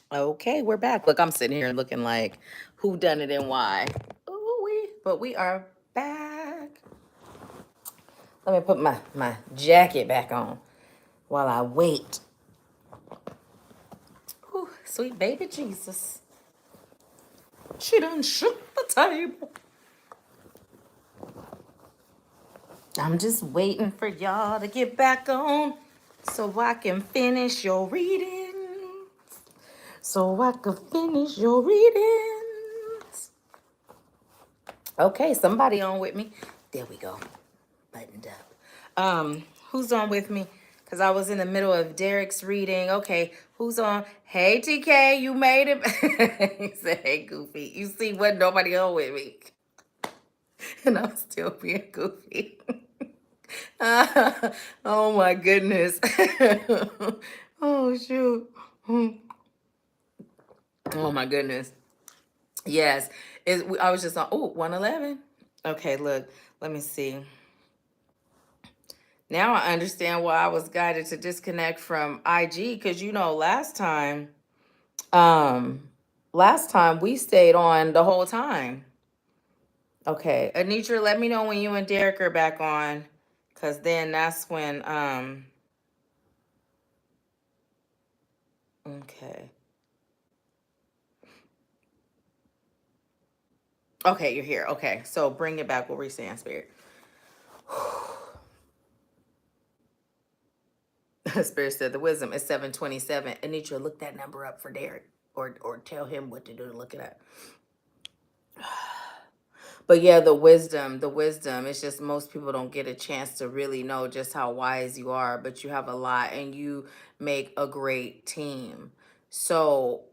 Okay, we're back. Look, I'm sitting here looking like who done it and why. Ooh, but we are back. Let me put my jacket back on while I wait. Ooh, sweet baby Jesus. She done shook the table. I'm just waiting for y'all to get back on so I can finish your reading. So I can finish your readings. Okay, somebody on with me. There we go. Buttoned up. Who's on with me? Because I was in the middle of Derek's reading. Okay, who's on? Hey, TK, you made it. He said, hey, Goofy. You see, wasn't nobody on with me. And I'm still being goofy. Oh, my goodness. Oh, shoot. Oh, my goodness. Yes. I was just on, 111. Okay, look, let me see. Now I understand why I was guided to disconnect from IG, because um last time we stayed on the whole time. Okay, Anitra, let me know when you and Derek are back on, because then that's when okay. Okay, you're here. Okay, so bring it back. What were you saying, Spirit? Spirit said the wisdom is 727. Anitra, look that number up for Derek, or tell him what to do to look it up. But yeah, the wisdom, it's just most people don't get a chance to really know just how wise you are, but you have a lot and you make a great team. So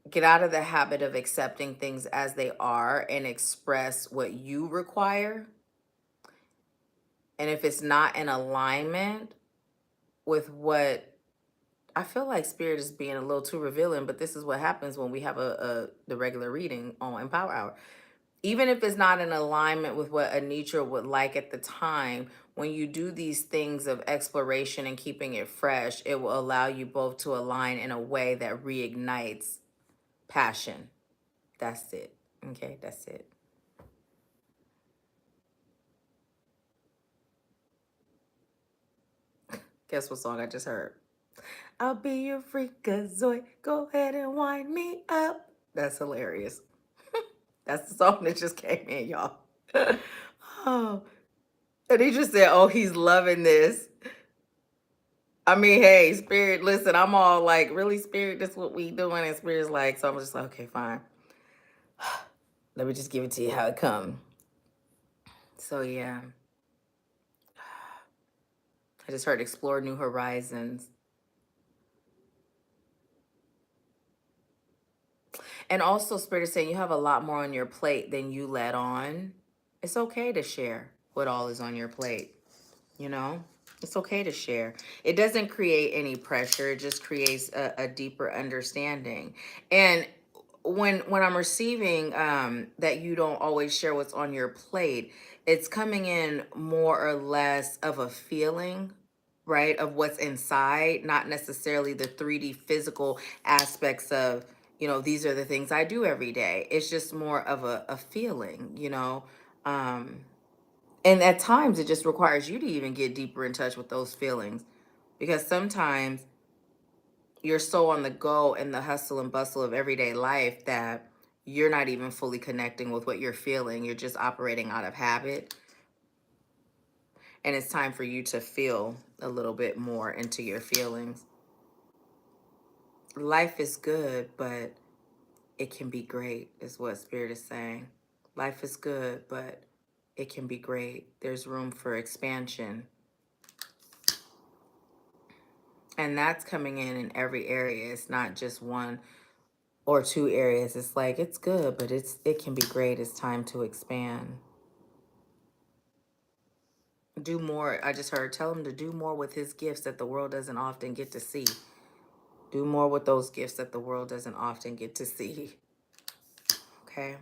get out of the habit of accepting things as they are and express what you require. And if it's not in alignment with what I feel like Spirit is being a little too revealing, but this is what happens when we have the regular reading on Empower Hour. Even if it's not in alignment with what Anitra would like at the time, when you do these things of exploration and keeping it fresh, it will allow you both to align in a way that reignites passion. That's it. Okay, that's it. Guess what song I just heard? I'll be your freakazoid. Go ahead and wind me up. That's hilarious. That's the song that just came in, y'all. Oh, and he just said, "Oh, he's loving this." I mean, hey, Spirit, listen, I'm all like, really, Spirit, this what we doing? And Spirit's like, so I'm just like, okay, fine. Let me just give it to you how it come. So yeah, I just heard explore new horizons. And also Spirit is saying you have a lot more on your plate than you let on. It's okay to share what all is on your plate, you know? It's okay to share. It doesn't create any pressure. It just creates a deeper understanding. And when I'm receiving that you don't always share what's on your plate, it's coming in more or less of a feeling, right, of what's inside, not necessarily the 3D physical aspects of, these are the things I do every day. It's just more of a feeling. Um, and at times it just requires you to even get deeper in touch with those feelings, because sometimes you're so on the go in the hustle and bustle of everyday life that you're not even fully connecting with what you're feeling. You're just operating out of habit. And it's time for you to feel a little bit more into your feelings. Life is good, but it can be great, is what Spirit is saying. Life is good, but it can be great. There's room for expansion. And that's coming in every area. It's not just one or two areas. It's like, it's good, but it can be great. It's time to expand. Do more. I just heard, tell him to do more with his gifts that the world doesn't often get to see. Do more with those gifts that the world doesn't often get to see. Okay.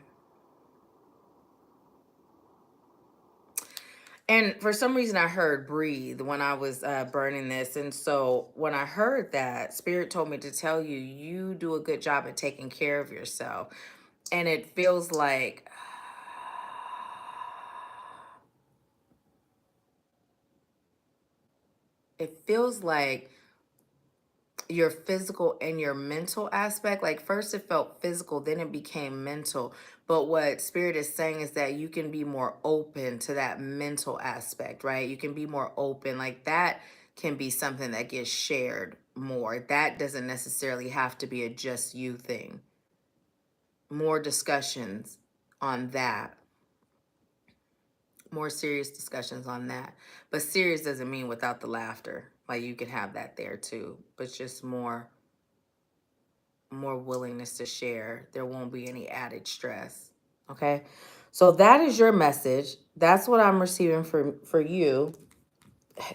And for some reason, I heard breathe when I was burning this. And so when I heard that, Spirit told me to tell you, you do a good job at taking care of yourself. And it feels like, it feels like your physical and your mental aspect. Like first it felt physical, then it became mental. But what Spirit is saying is that you can be more open to that mental aspect, right? You can be more open. Like that can be something that gets shared more. That doesn't necessarily have to be a just you thing. More discussions on that. More serious discussions on that. But serious doesn't mean without the laughter. Like you can have that there too. But just more willingness to share. There won't be any added stress. Okay. So that is your message. That's what I'm receiving for you.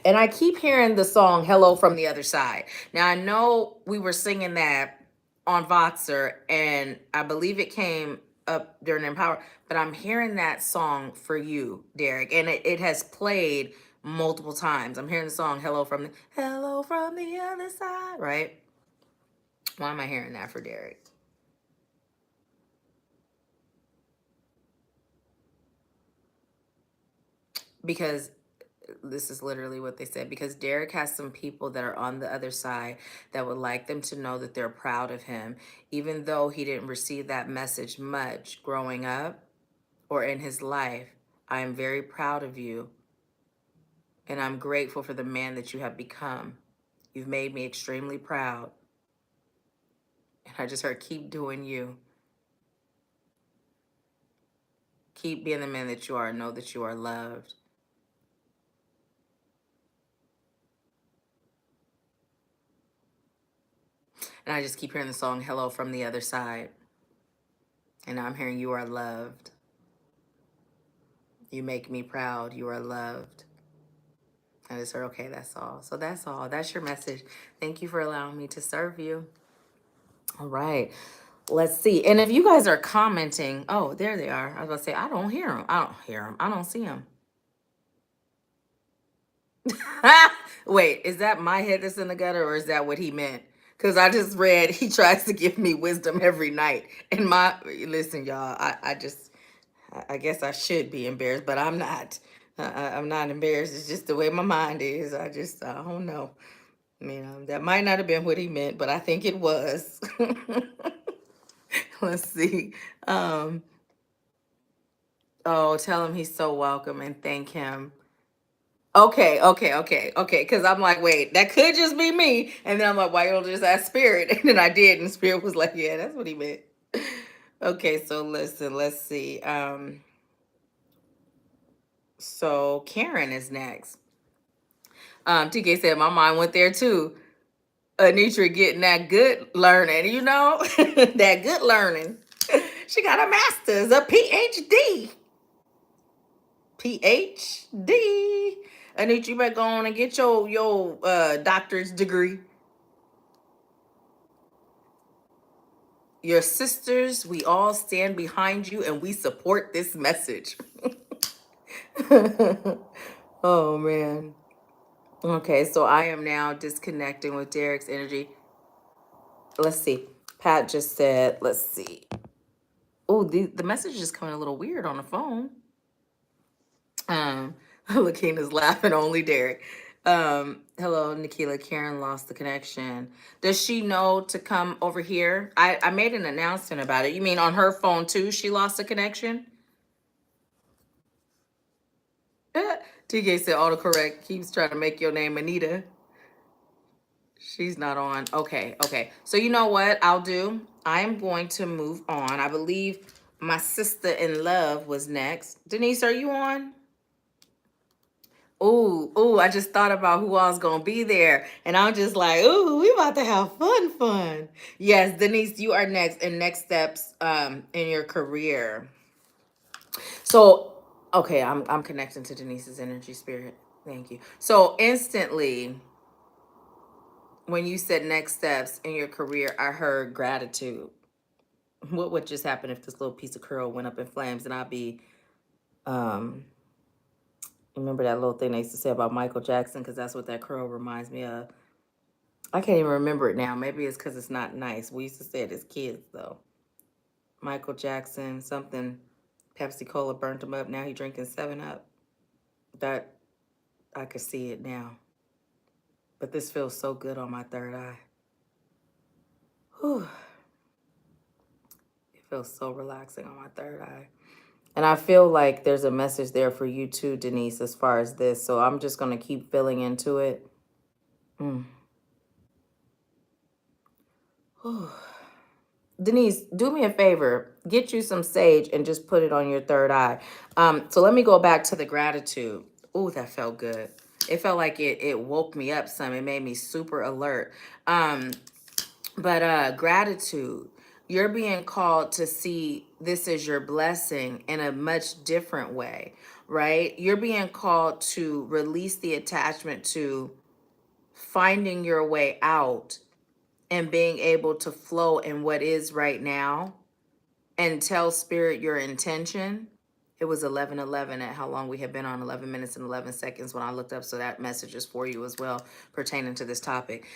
And I keep hearing the song Hello from the Other Side. Now I know we were singing that on Voxer and I believe it came up during Empower, but I'm hearing that song for you, Derek. And it has played multiple times. I'm hearing the song Hello from the Other Side, right? Why am I hearing that for Derek? Because this is literally what they said, because Derek has some people that are on the other side that would like them to know that they're proud of him, even though he didn't receive that message much growing up or in his life. I am very proud of you, and I'm grateful for the man that you have become. You've made me extremely proud, and I just heard keep doing you. Keep being the man that you are. Know that you are loved. And I just keep hearing the song Hello from the Other Side. And I'm hearing you are loved. You make me proud. You are loved. I just heard, okay, that's all. So that's all. That's your message. Thank you for allowing me to serve you. All right. Let's see. And if you guys are commenting, oh, there they are. I was going to say, I don't hear them. I don't hear them. I don't see them. Wait, is that my head that's in the gutter or is that what he meant? Because I just read he tries to give me wisdom every night. And listen, y'all, I guess I should be embarrassed, but I'm not. I'm not embarrassed. It's just the way my mind is. I don't know. You know, that might not have been what he meant, but I think it was. Let's see. Um, oh, tell him he's so welcome and thank him. Okay. Because I'm like, wait, that could just be me. And then I'm like, why you don't just ask Spirit? And then I did, and Spirit was like, yeah, that's what he meant. Okay, so listen, let's see. So Karen is next. TK said my mind went there too. Anitra getting that good learning, you know, that good learning. She got a master's, a PhD. PhD. Anitra, you better go on and get your doctor's degree. Your sisters, we all stand behind you and we support this message. Oh man. Okay, so I am now disconnecting with Derek's energy. Let's see. Pat just said, let's see. Oh, the message is coming a little weird on the phone. Lakina's laughing, only Derek. Hello, Nahkila. Karen lost the connection. Does she know to come over here? I made an announcement about it. You mean on her phone too? She lost the connection? TK said autocorrect keeps trying to make your name Anita. She's not on. Okay. So you know what I'll do? I'm going to move on. I believe my sister in love was next. Denise, are you on? Ooh, I just thought about who I was gonna be there. And I'm just like, ooh, we about to have fun. Yes, Denise, you are next in next steps in your career. So okay, I'm connecting to Denise's energy spirit. Thank you. So instantly, when you said next steps in your career, I heard gratitude. What would just happen if this little piece of curl went up in flames and I'd be Remember that little thing they used to say about Michael Jackson? Because that's what that curl reminds me of. I can't even remember it now. Maybe it's because it's not nice. We used to say it as kids, though. Michael Jackson, something, Pepsi Cola burnt him up. Now he drinking 7 Up. That, I could see it now. But this feels so good on my third eye. Whew. It feels so relaxing on my third eye. And I feel like there's a message there for you too, Denise, as far as this. So I'm just going to keep filling into it. Denise, do me a favor. Get you some sage and just put it on your third eye. So let me go back to the gratitude. Ooh, that felt good. It felt like it woke me up some. It made me super alert. But gratitude. You're being called to see this as your blessing in a much different way, right? You're being called to release the attachment to finding your way out and being able to flow in what is right now and tell spirit your intention. It was 11:11 at how long we have been on, 11 minutes and 11 seconds when I looked up. So that message is for you as well pertaining to this topic.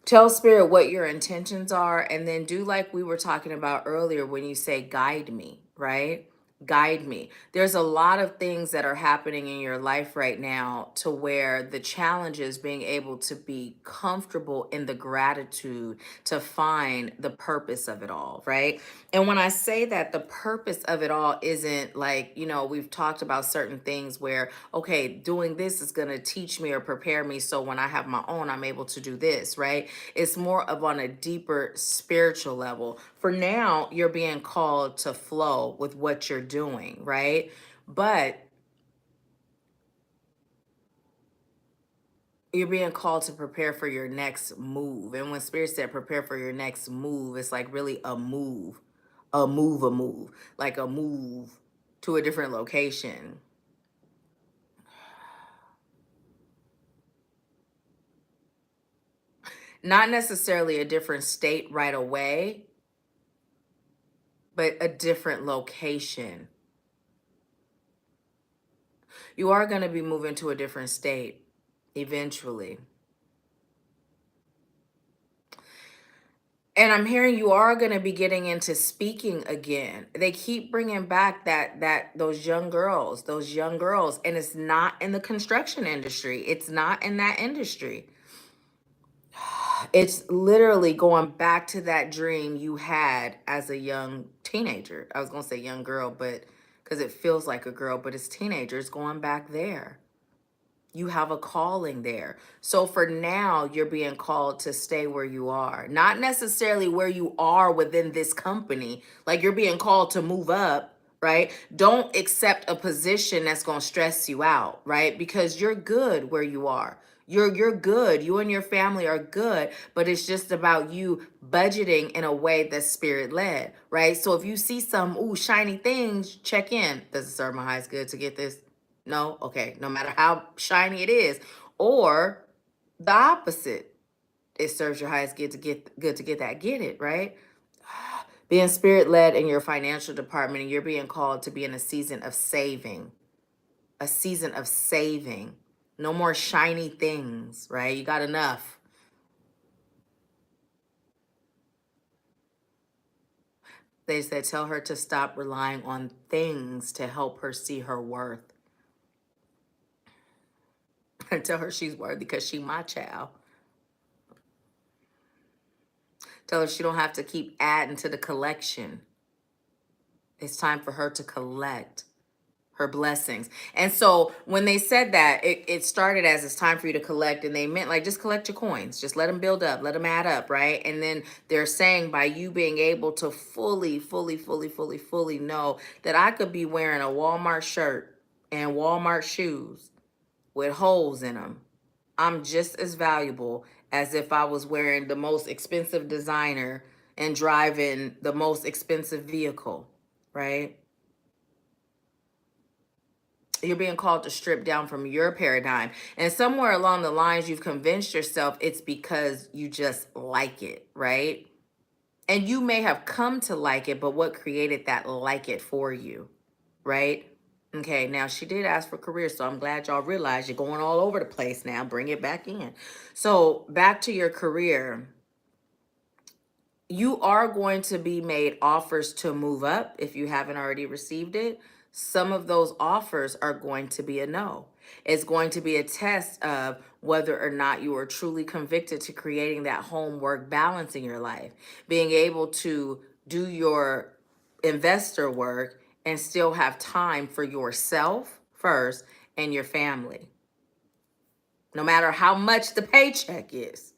Tell spirit what your intentions are, and then do like we were talking about earlier when you say guide me, right? Guide me. There's a lot of things that are happening in your life right now to where the challenge is being able to be comfortable in the gratitude to find the purpose of it all, right? And when I say that, the purpose of it all isn't like, we've talked about certain things where, okay, doing this is going to teach me or prepare me so when I have my own, I'm able to do this, right? It's more of on a deeper spiritual level. For now, you're being called to flow with what you're doing, right? But you're being called to prepare for your next move. And when Spirit said prepare for your next move, it's like really a move, like a move to a different location. Not necessarily a different state right away, but a different location. You are going to be moving to a different state eventually. And I'm hearing you are going to be getting into speaking again. They keep bringing back those young girls, and it's not in the construction industry. It's not in that industry. It's literally going back to that dream you had as a young teenager. I was going to say young girl, but because it feels like a girl, but it's teenagers going back there. You have a calling there. So for now, you're being called to stay where you are, not necessarily where you are within this company. Like you're being called to move up, right? Don't accept a position that's going to stress you out, right? Because you're good where you are. You're good. You and your family are good, but it's just about you budgeting in a way that's spirit led, right? So if you see some shiny things, check in. Does it serve my highest good to get this? No? Okay. No matter how shiny it is. Or the opposite. It serves your highest good to get that. Get it, right? Being spirit led in your financial department, and you're being called to be in a season of saving. A season of saving. No more shiny things, right? You got enough. They said tell her to stop relying on things to help her see her worth. And tell her she's worthy because she my child. Tell her she don't have to keep adding to the collection. It's time for her to collect her blessings. And so when they said that, it started as it's time for you to collect, and they meant like just collect your coins, just let them build up, let them add up, right? And then they're saying by you being able to fully know that I could be wearing a Walmart shirt and Walmart shoes with holes in them. I'm just as valuable as if I was wearing the most expensive designer and driving the most expensive vehicle, right? You're being called to strip down from your paradigm. And somewhere along the lines, you've convinced yourself it's because you just like it, right? And you may have come to like it, but what created that like it for you, right? Okay, now she did ask for career, so I'm glad y'all realize you're going all over the place now. Bring it back in. So back to your career. You are going to be made offers to move up if you haven't already received it. Some of those offers are going to be a no. It's going to be a test of whether or not you are truly convicted to creating that home work balance in your life, being able to do your investor work and still have time for yourself first and your family, no matter how much the paycheck is.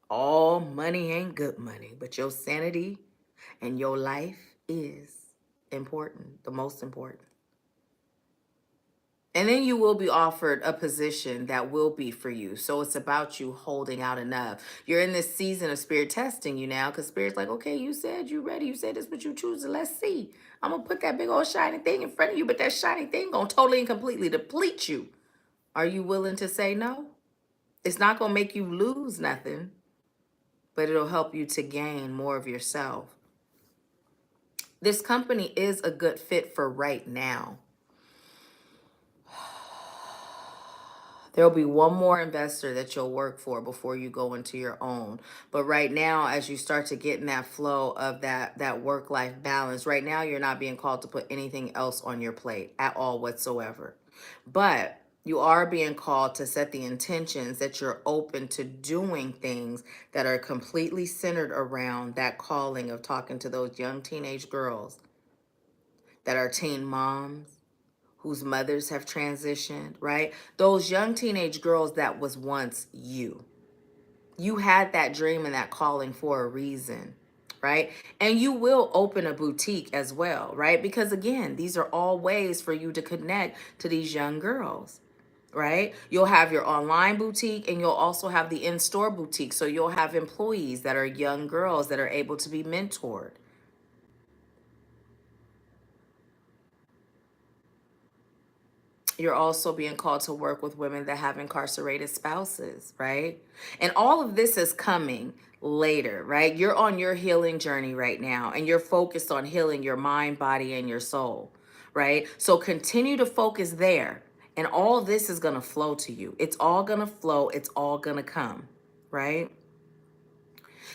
All money ain't good money, but your sanity and your life is important, the most important. And then you will be offered a position that will be for you. So it's about you holding out enough. You're in this season of spirit testing you now, because spirit's like, okay, you said you ready. You said this what you choose. Let's see. I'm going to put that big old shiny thing in front of you, but that shiny thing going to totally and completely deplete you. Are you willing to say no? It's not going to make you lose nothing, but it'll help you to gain more of yourself. This company is a good fit for right now. There'll be one more investor that you'll work for before you go into your own. But right now, as you start to get in that flow of that work-life balance, right now you're not being called to put anything else on your plate at all whatsoever. But you are being called to set the intentions that you're open to doing things that are completely centered around that calling of talking to those young teenage girls that are teen moms, whose mothers have transitioned, right? Those young teenage girls that was once you. You had that dream and that calling for a reason, right? And you will open a boutique as well, right? Because again, these are all ways for you to connect to these young girls, right? You'll have your online boutique and you'll also have the in-store boutique. So you'll have employees that are young girls that are able to be mentored. You're also being called to work with women that have incarcerated spouses, right? And all of this is coming later, right? You're on your healing journey right now, and you're focused on healing your mind, body, and your soul, right? So continue to focus there, and all this is going to flow to you. It's all going to flow, it's all going to come, right?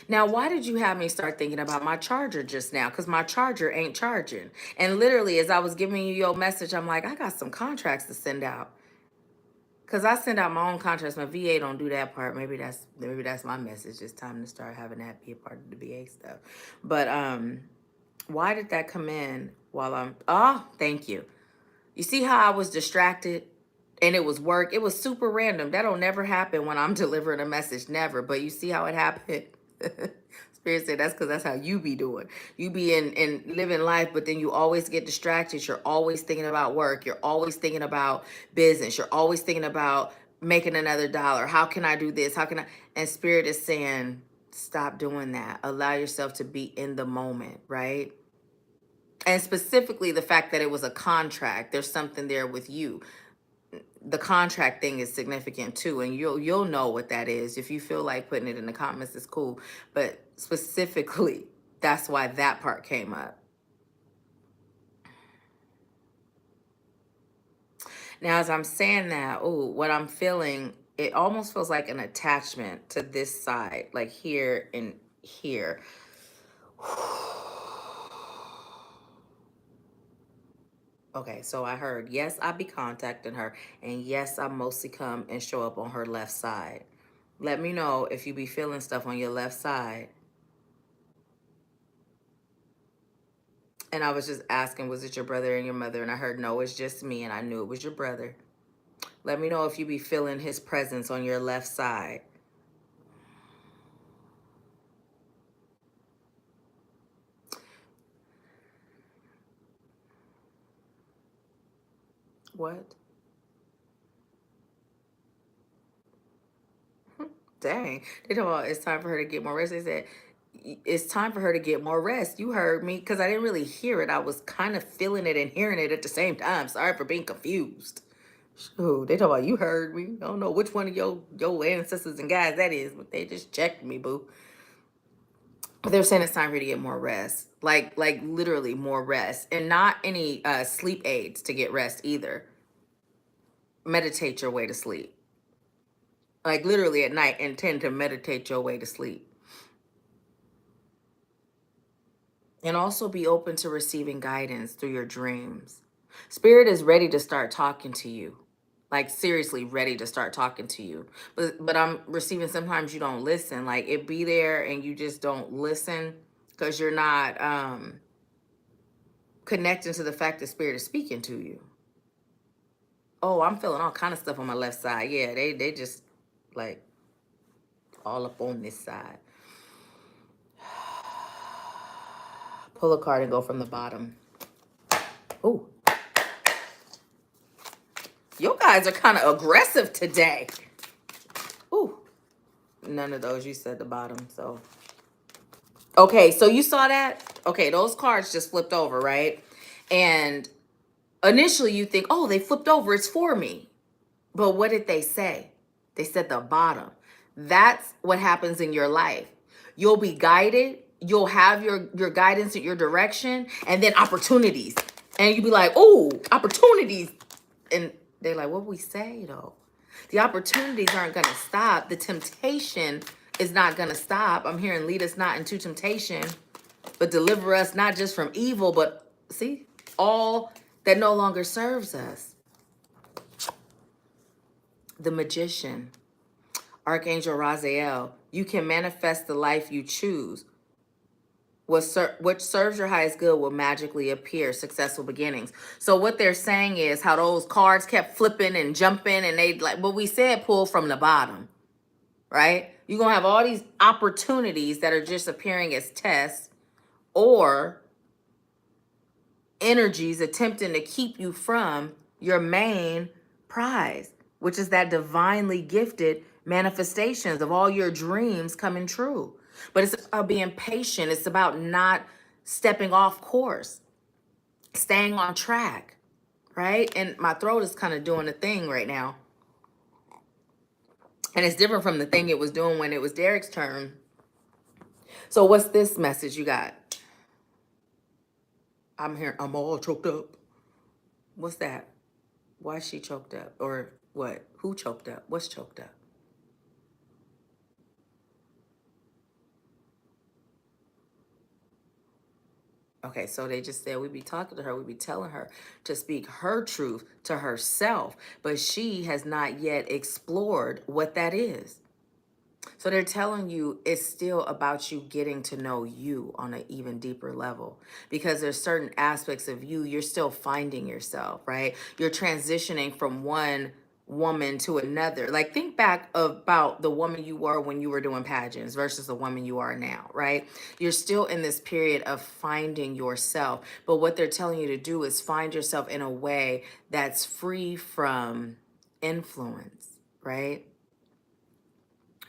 Now, why did you have me start thinking about my charger just now? Because my charger ain't charging. And literally, as I was giving you your message, I'm like, I got some contracts to send out. Because I send out my own contracts. My VA don't do that part. Maybe that's my message. It's time to start having that be a part of the VA stuff. But why did that come in while thank you. You see how I was distracted? And it was work. It was super random. That'll never happen when I'm delivering a message. Never. But you see how it happened? Spirit said that's because that's how you be doing. You be in living life, but then you always get distracted. You're always thinking about work. You're always thinking about business. You're always thinking about making another dollar. How can I do this? How can I? And Spirit is saying, stop doing that. Allow yourself to be in the moment, right? And specifically the fact that it was a contract. There's something there with you. The contract thing is significant too, and you'll know what that is. If you feel like putting it in the comments, it's cool, but specifically that's why that part came up. Now as I'm saying that, what I'm feeling, it almost feels like an attachment to this side, like here and here. Okay, so I heard, yes, I'll be contacting her, and yes, I mostly come and show up on her left side. Let me know if you be feeling stuff on your left side. And I was just asking, was it your brother and your mother? And I heard, no, it's just me, and I knew it was your brother. Let me know if you be feeling his presence on your left side. What? Dang. They talking about it's time for her to get more rest. They said, it's time for her to get more rest. You heard me, because I didn't really hear it. I was kind of feeling it and hearing it at the same time. Sorry for being confused. Shoot, they talking about you heard me. I don't know which one of your ancestors and guys that is, but they just checked me, boo. They're saying it's time for you to get more rest, like literally more rest, and not any sleep aids to get rest either. Meditate your way to sleep, like literally at night. Intend to meditate your way to sleep, and also be open to receiving guidance through your dreams. Spirit is ready to start talking to you, like seriously ready to start talking to you. But I'm receiving sometimes you don't listen, like it be there and you just don't listen because you're not connecting to the fact that spirit is speaking to you. Oh, I'm feeling all kind of stuff on my left side. Yeah, they just like all up on this side. Pull a card and go from the bottom. Oh, you guys are kind of aggressive today. Ooh, none of those. You said the bottom, so. Okay, so you saw that? Okay, those cards just flipped over, right? And initially you think, oh, they flipped over. It's for me. But what did they say? They said the bottom. That's what happens in your life. You'll be guided. You'll have your guidance and your direction, and then opportunities. And you'll be like, oh, opportunities. And they're like, what we say though? The opportunities aren't going to stop. The temptation is not going to stop. I'm hearing lead us not into temptation, but deliver us not just from evil, but see, all that no longer serves us. The magician, Archangel Raziel, you can manifest the life you choose. Which serves your highest good will magically appear. Successful beginnings. So what they're saying is how those cards kept flipping and jumping, and they like what we said, pull from the bottom, right? You're gonna have all these opportunities that are just appearing as tests or energies attempting to keep you from your main prize, which is that divinely gifted manifestations of all your dreams coming true. But it's about being patient. It's about not stepping off course, staying on track, right? And my throat is kind of doing a thing right now. And it's different from the thing it was doing when it was Derek's turn. So what's this message you got? I'm all choked up. What's that? Why is she choked up? Or what? Who choked up? What's choked up? Okay, so they just said we be talking to her, we be telling her to speak her truth to herself, but she has not yet explored what that is. So they're telling you it's still about you getting to know you on an even deeper level, because there's certain aspects of you, you're still finding yourself, right? You're transitioning from one woman to another. Like think back about the woman you were when you were doing pageants versus the woman you are now, right? You're still in this period of finding yourself, but what they're telling you to do is find yourself in a way that's free from influence, right?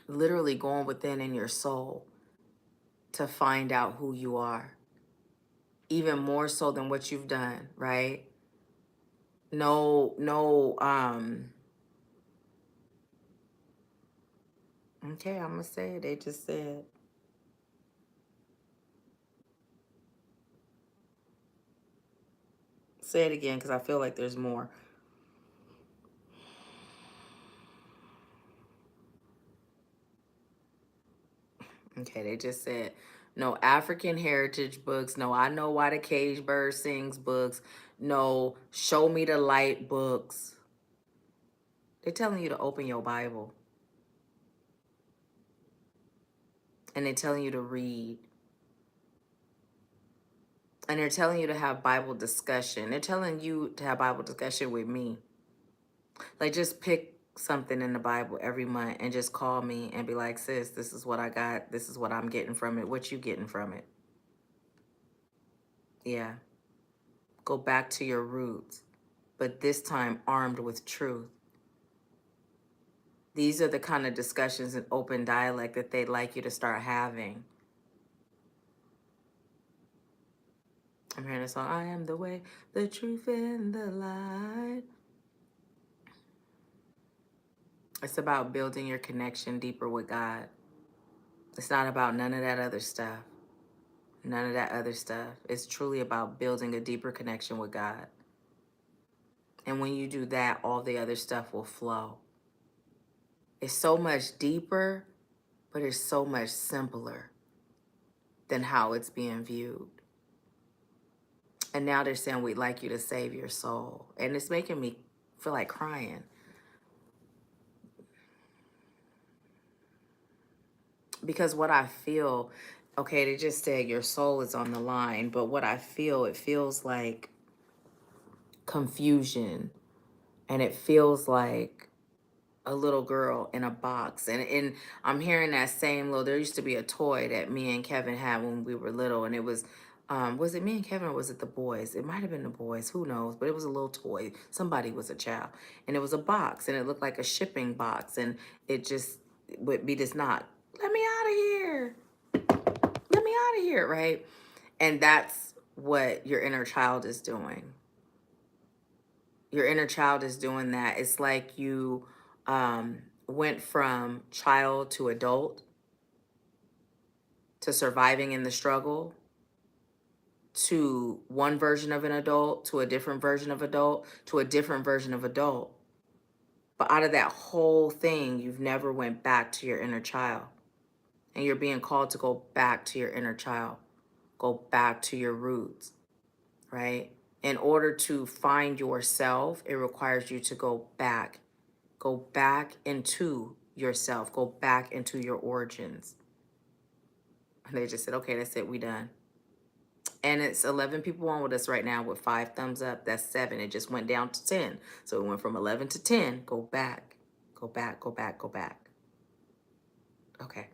Literally going within in your soul to find out who you are, even more so than what you've done, right? No, okay, I'm gonna say it. They just said, say it again because I feel like there's more. Okay, they just said, no African heritage books, no I Know Why the Cage Bird Sings books, no Show Me the Light books. They're telling you to open your Bible. And they're telling you to read. And they're telling you to have Bible discussion. They're telling you to have Bible discussion with me. Like just pick something in the Bible every month and just call me and be like, sis, this is what I got. This is what I'm getting from it. What you getting from it? Yeah. Go back to your roots, but this time armed with truth. These are the kind of discussions and open dialect that they'd like you to start having. I'm hearing a song, I am the way, the truth, and the light. It's about building your connection deeper with God. It's not about none of that other stuff. None of that other stuff. It's truly about building a deeper connection with God. And when you do that, all the other stuff will flow. It's so much deeper, but it's so much simpler than how it's being viewed. And now they're saying we'd like you to save your soul. And it's making me feel like crying. Because what I feel, okay, they just said your soul is on the line, but what I feel, it feels like confusion, and it feels like a little girl in a box. And I'm hearing that same little, there used to be a toy that me and Kevin had when we were little, and it was it me and Kevin or was it the boys? It might have been the boys, who knows, but it was a little toy. Somebody was a child, and it was a box, and it looked like a shipping box, and it just would be this knock, let me out of here, let me out of here, right? And that's what your inner child is doing. Your inner child is doing that. It's like you went from child to adult, to surviving in the struggle, to one version of an adult, to a different version of adult, to a different version of adult. But out of that whole thing, you've never went back to your inner child. And you're being called to go back to your inner child, go back to your roots, right? In order to find yourself, it requires you to go back into yourself, go back into your origins. And they just said, okay, that's it, we done. And it's 11 people on with us right now with 5 thumbs up. That's 7. It just went down to 10. So it went from 11 to 10. Go back, go back, go back, go back. Okay.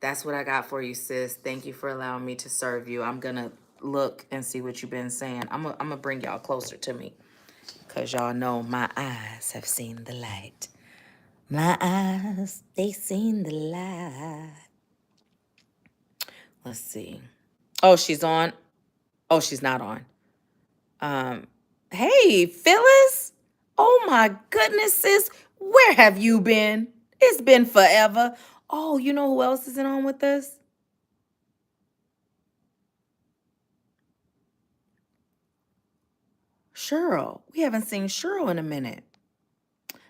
That's what I got for you, sis. Thank you for allowing me to serve you. I'm going to look and see what you've been saying. I'm going to bring y'all closer to me, because y'all know my eyes have seen the light. My eyes, they seen the light. Let's see. Oh, she's on. Oh, she's not on. Hey, Phyllis. Oh my goodness, sis. Where have you been? It's been forever. Oh, you know who else isn't on with us? Cheryl. We haven't seen Cheryl in a minute.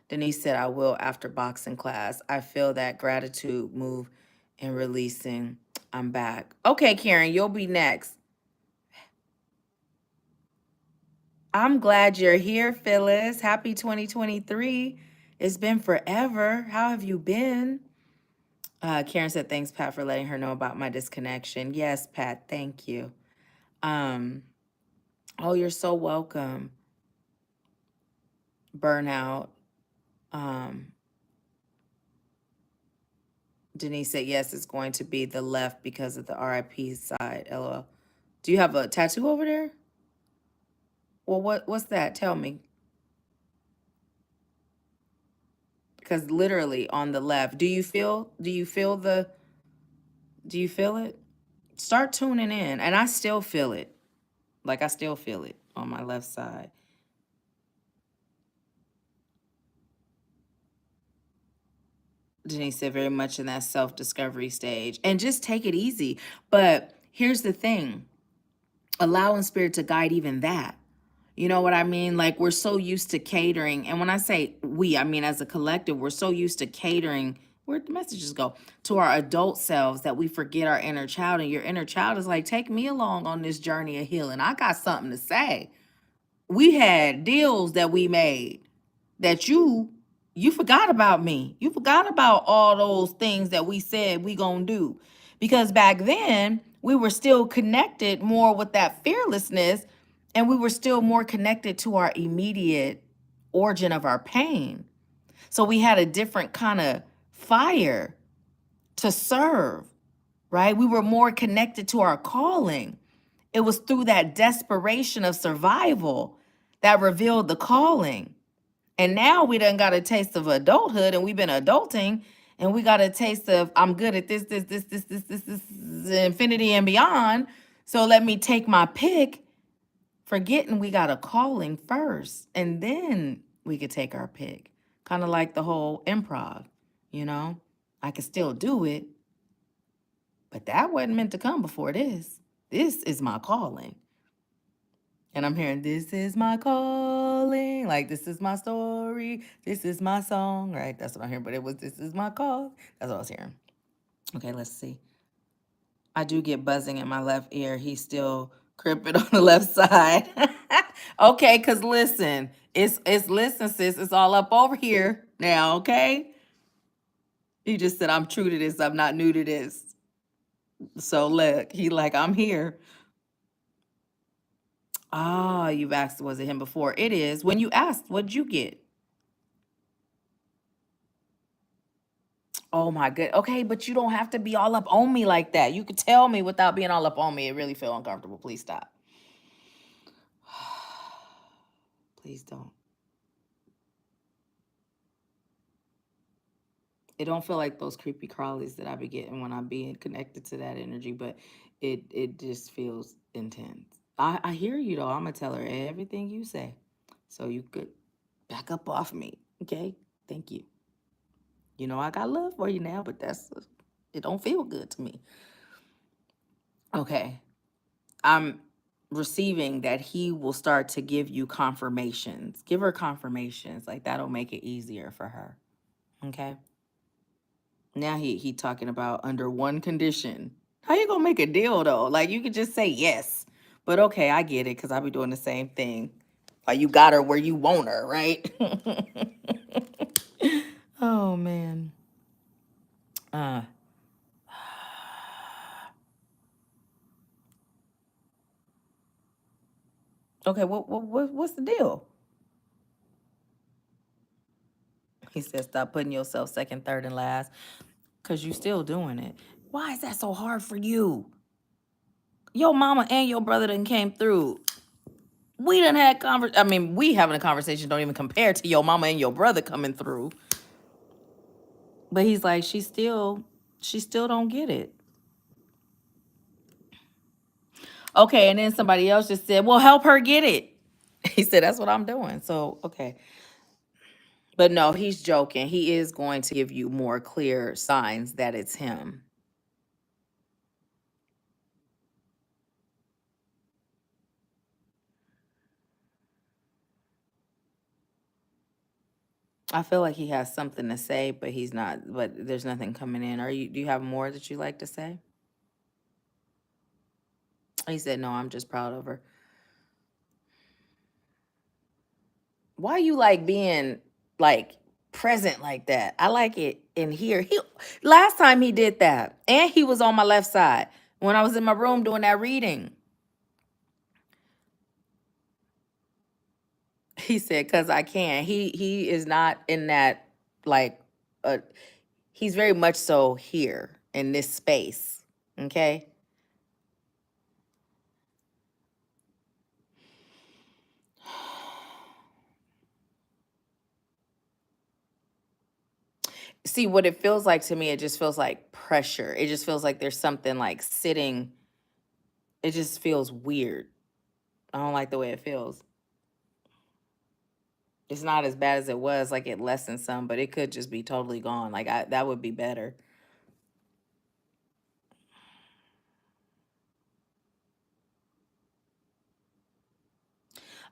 Denise said, I will after boxing class. I feel that gratitude move and releasing. I'm back. Okay, Karen, you'll be next. I'm glad you're here, Phyllis. Happy 2023. It's been forever. How have you been? Karen said, thanks, Pat, for letting her know about my disconnection. Yes, Pat, thank you. Oh, you're so welcome. Burnout. Denise said, yes, it's going to be the left because of the RIP side. LOL. Do you have a tattoo over there? Well, what's that? Tell me. Because literally on the left, do you feel it? Start tuning in. And I still feel it. Like I still feel it on my left side. Denise said, very much in that self-discovery stage. And just take it easy. But here's the thing. Allowing spirit to guide even that. You know what I mean? Like, we're so used to catering. And when I say we, I mean as a collective, we're so used to catering, where'd the messages go? To our adult selves, that we forget our inner child. And your inner child is like, take me along on this journey of healing. I got something to say. We had deals that we made that you forgot about me. You forgot about all those things that we said we gonna do. Because back then, we were still connected more with that fearlessness, and we were still more connected to our immediate origin of our pain. So we had a different kind of fire to serve, right? We were more connected to our calling. It was through that desperation of survival that revealed the calling. And now we done got a taste of adulthood, and we've been adulting, and we got a taste of, I'm good at this, infinity and beyond. So let me take my pick, forgetting we got a calling first, and then we could take our pick. Kind of like the whole improv, you know? I could still do it, but that wasn't meant to come before this. This is my calling. And I'm hearing, this is my calling. Like, this is my story. This is my song, right? That's what I'm hearing. But it was, this is my call. That's what I was hearing. Okay, let's see. I do get buzzing in my left ear. He's still crimping on the left side. Okay, because listen, listen, sis, it's all up over here now, okay? He just said, I'm true to this. I'm not new to this. So look, he like, I'm here. Ah, you've asked, was it him before? It is. When you asked, what'd you get? Oh my good. Okay, but you don't have to be all up on me like that. You could tell me without being all up on me. It really feel uncomfortable. Please stop. Please don't. It don't feel like those creepy crawlies that I be getting when I'm being connected to that energy, but it just feels intense. I hear you though. I'm gonna tell her everything you say, so you could back up off me. Okay, thank you. You know I got love for you now, but it don't feel good to me. Okay, I'm receiving that he will start to give you confirmations. Give her confirmations, like that'll make it easier for her. Okay. Now he talking about under one condition. How you gonna make a deal though? Like you could just say yes. But okay, I get it because I be doing the same thing. Like you got her where you want her, right? Oh man. Uh okay, what's the deal? He said stop putting yourself second, third, and last. Cause you still doing it. Why is that so hard for you? Your mama and your brother done came through. We done had I mean, we having a conversation don't even compare to your mama and your brother coming through. But he's like, she still don't get it. Okay, and then somebody else just said, well, help her get it. He said, that's what I'm doing. So, okay. But no, he's joking. He is going to give you more clear signs that it's him. I feel like he has something to say, but he's not, but there's nothing coming in. Do you have more that you like to say? He said, no, I'm just proud of her. Why you like being like present like that? I like it in here. Last time he did that, and he was on my left side when I was in my room doing that reading. He said, "Cause I can." He is not in that like uh he's very much so here in this space. Okay. See what it feels like to me, it just feels like pressure. It just feels like there's something like sitting. It just feels weird. I don't like the way it feels. It's not as bad as it was, like it lessened some, but it could just be totally gone. Like that would be better.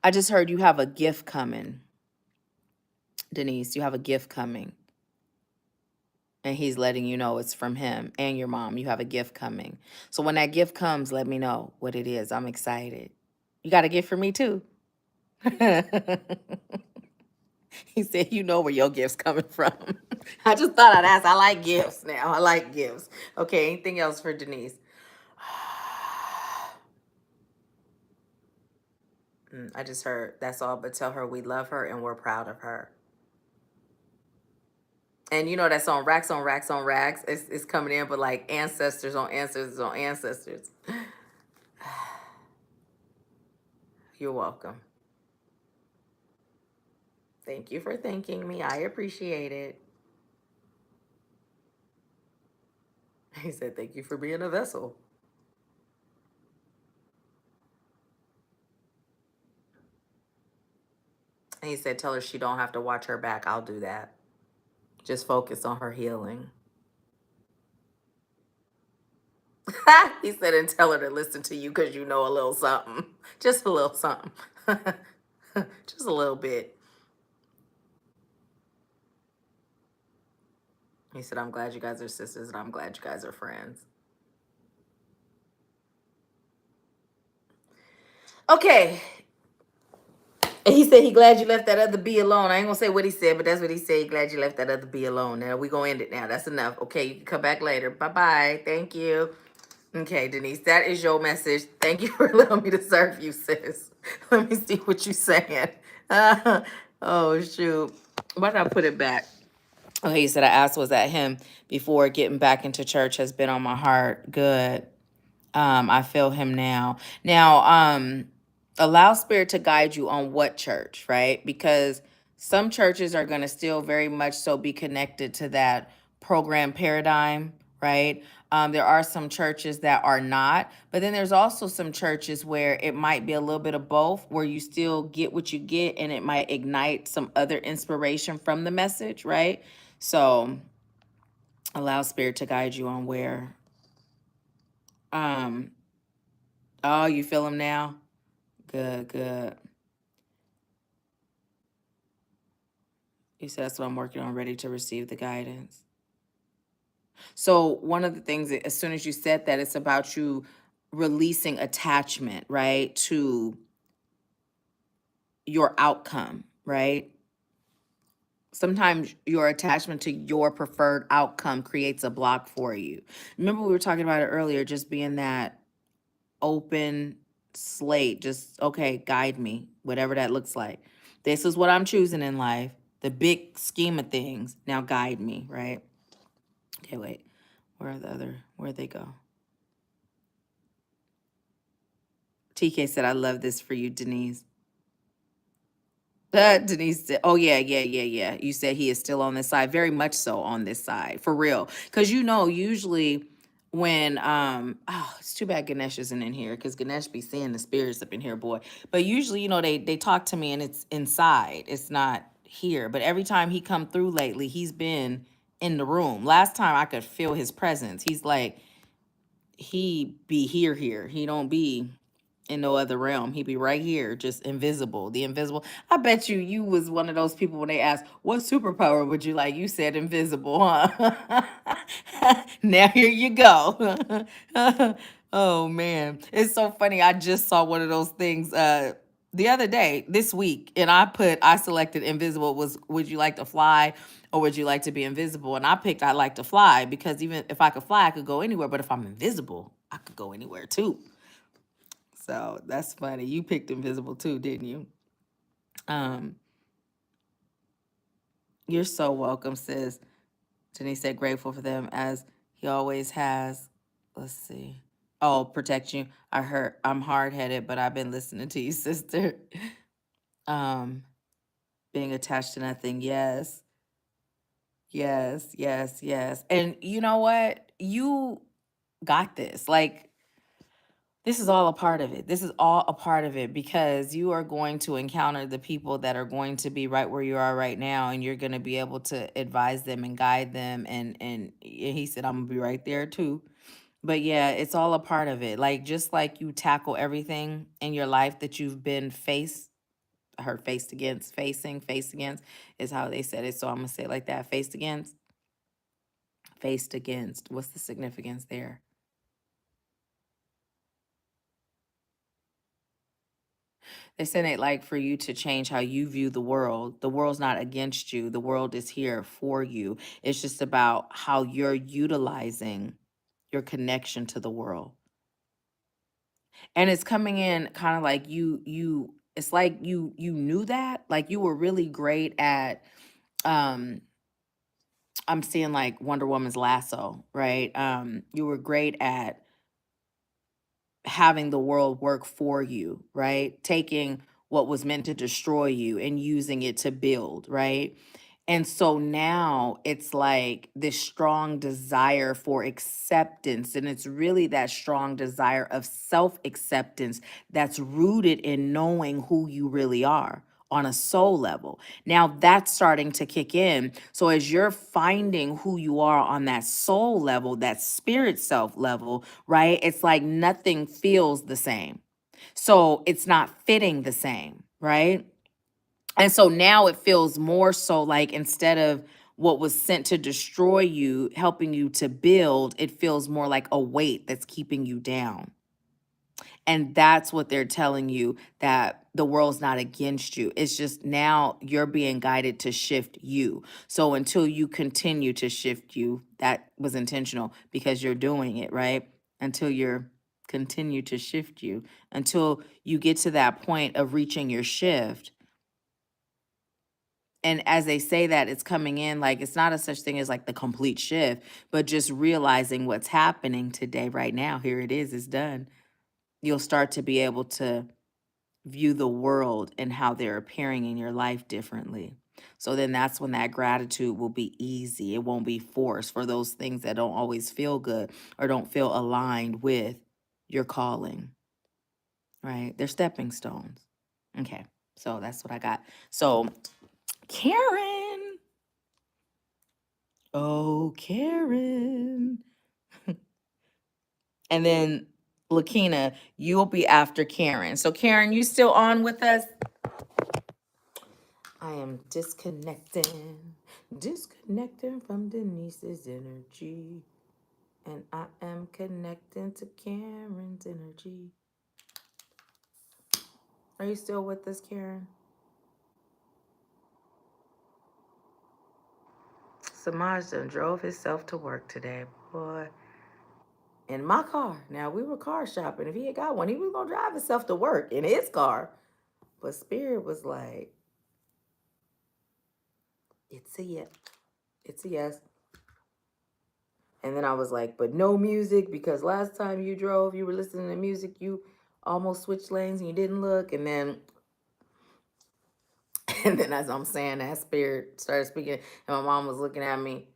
I just heard you have a gift coming, Denise. You have a gift coming. And he's letting you know it's from him and your mom. You have a gift coming. So when that gift comes, let me know what it is. I'm excited. You got a gift for me too. He said, you know where your gift's coming from. I just thought I'd ask. I like gifts now. I like gifts. Okay, anything else for Denise? I just heard that's all, but tell her we love her and we're proud of her. And you know that song, Racks on Racks on Racks, it's coming in, but like ancestors on ancestors on ancestors. You're welcome. Thank you for thanking me. I appreciate it. He said, thank you for being a vessel. And he said, tell her she don't have to watch her back. I'll do that. Just focus on her healing. He said, and tell her to listen to you because you know a little something. Just a little something. Just a little bit. He said, I'm glad you guys are sisters and I'm glad you guys are friends. Okay. And he said he glad you left that other B alone. I ain't gonna say what he said, but that's what he said. He glad you left that other B alone. Now we gonna end it now. That's enough. Okay, you can come back later. Bye-bye. Thank you. Okay, Denise, that is your message. Thank you for allowing me to serve you, sis. Let me see what you're saying. Oh, shoot. Why did I put it back? Okay, you said I asked was that him before getting back into church has been on my heart. Good. I feel him now. Now, allow spirit to guide you on what church, right? Because some churches are going to still very much so be connected to that program paradigm, right? There are some churches that are not, but then there's also some churches where it might be a little bit of both, where you still get what you get and it might ignite some other inspiration from the message, right? So allow spirit to guide you on where. Um, oh, you feel him now? Good, good. You said that's what I'm working on, ready to receive the guidance. So one of the things that as soon as you said that, it's about you releasing attachment, right, to your outcome, right? Sometimes your attachment to your preferred outcome creates a block for you. Remember we were talking about it earlier, just being that open slate, just okay, guide me, whatever that looks like. This is what I'm choosing in life, the big scheme of things. Now guide me, right? Okay, wait. Where'd they go? TK said, I love this for you, Denise. Denise said, oh, yeah, yeah, yeah, yeah. You said he is still on this side. Very much so on this side, for real. Because usually when, it's too bad Ganesh isn't in here because Ganesh be seeing the spirits up in here, boy. But usually, they talk to me and it's inside. It's not here. But every time he come through lately, he's been in the room. Last time I could feel his presence. He's like, he be here. He don't be in no other realm. He be right here, just invisible. The invisible. I bet you was one of those people when they asked, what superpower would you like? You said invisible, huh? Now here you go. Oh man. It's so funny. I just saw one of those things the other day, this week, and I selected invisible. Was would you like to fly or would you like to be invisible? And I picked I like to fly because even if I could fly, I could go anywhere. But if I'm invisible, I could go anywhere too. So that's funny. You picked invisible too, didn't you? Um, you're so welcome, sis. Denise said grateful for them as he always has. Let's see. Oh, protect you. I'm hard headed, but I've been listening to you, sister. Um, being attached to nothing. Yes. Yes, yes, yes. And you know what? You got this. Like, this is all a part of it. This is all a part of it because you are going to encounter the people that are going to be right where you are right now, and you're going to be able to advise them and guide them. And he said, I'm gonna be right there too. But yeah, it's all a part of it. Like just like you tackle everything in your life that you've been faced against is how they said it. So I'm gonna say it like that, faced against. What's the significance there? They said it like for you to change how you view the world. The world's not against you. The world is here for you. It's just about how you're utilizing your connection to the world. And it's coming in kind of like it's like you knew that. Like you were really great at um I'm seeing like Wonder Woman's lasso, right? You were great at having the world work for you, right? Taking what was meant to destroy you and using it to build, right? And so now it's like this strong desire for acceptance. And it's really that strong desire of self acceptance that's rooted in knowing who you really are. on a soul level. Now that's starting to kick in. So as you're finding who you are on that soul level, that spirit self level, right? It's like nothing feels the same. So it's not fitting the same, right? And so now it feels more so like instead of what was sent to destroy you, helping you to build, it feels more like a weight that's keeping you down. And that's what they're telling you, that the world's not against you. It's just now you're being guided to shift you. So until you continue to shift you, that was intentional because you're doing it, right? Until you're continue to shift you, until you get to that point of reaching your shift. And as they say that, it's coming in like it's not a such thing as like the complete shift, but just realizing what's happening today, right now. Here it is, it's done. You'll start to be able to view the world and how they're appearing in your life differently. So then that's when that gratitude will be easy. It won't be forced for those things that don't always feel good or don't feel aligned with your calling, right? They're stepping stones. Okay, so that's what I got. So, Karen. Oh, Karen. And then Lakina, you'll be after Karen. So, Karen, you still on with us? I am disconnecting from Denise's energy. And I am connecting to Karen's energy. Are you still with us, Karen? Samaj done drove himself to work today, boy. In my car. Now, we were car shopping. If he had got one, he was going to drive himself to work in his car. But Spirit was like, it's a yes. It's a yes. And then I was like, but no music, because last time you drove, you were listening to music, you almost switched lanes and you didn't look. And then as I'm saying that, Spirit started speaking, and my mom was looking at me,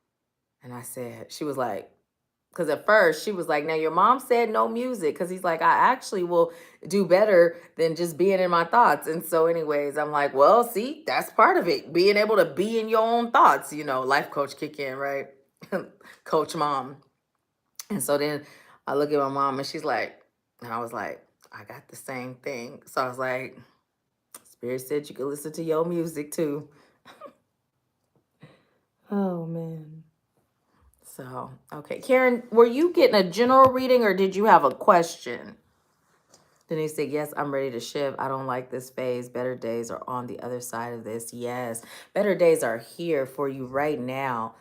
and I said, she was like, because at first she was like, now your mom said no music, because he's like, I actually will do better than just being in my thoughts. And so anyways, I'm like, well, see, that's part of it, being able to be in your own thoughts, life coach kick in, right? Coach mom. And so then I look at my mom and she's like, and I was like, I got the same thing. So I was like, Spirit said you could listen to your music too. Oh man. So, okay. Karen, were you getting a general reading or did you have a question? Denise said, yes, I'm ready to shift. I don't like this phase. Better days are on the other side of this. Yes. Better days are here for you right now.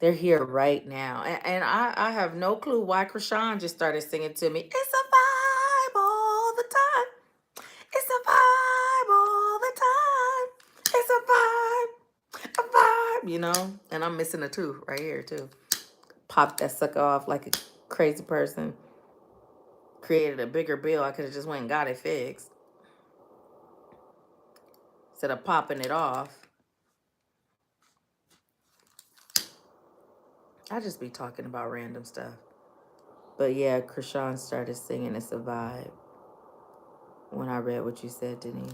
They're here right now. And I have no clue why Krishan just started singing to me. It's a vibe all the time. It's a vibe all the time. It's a vibe, And I'm missing a two right here, too. Popped that sucker off like a crazy person. Created a bigger bill. I could have just went and got it fixed. Instead of popping it off. I just be talking about random stuff. But yeah, Krishan started singing It's a Vibe when I read what you said, Denise.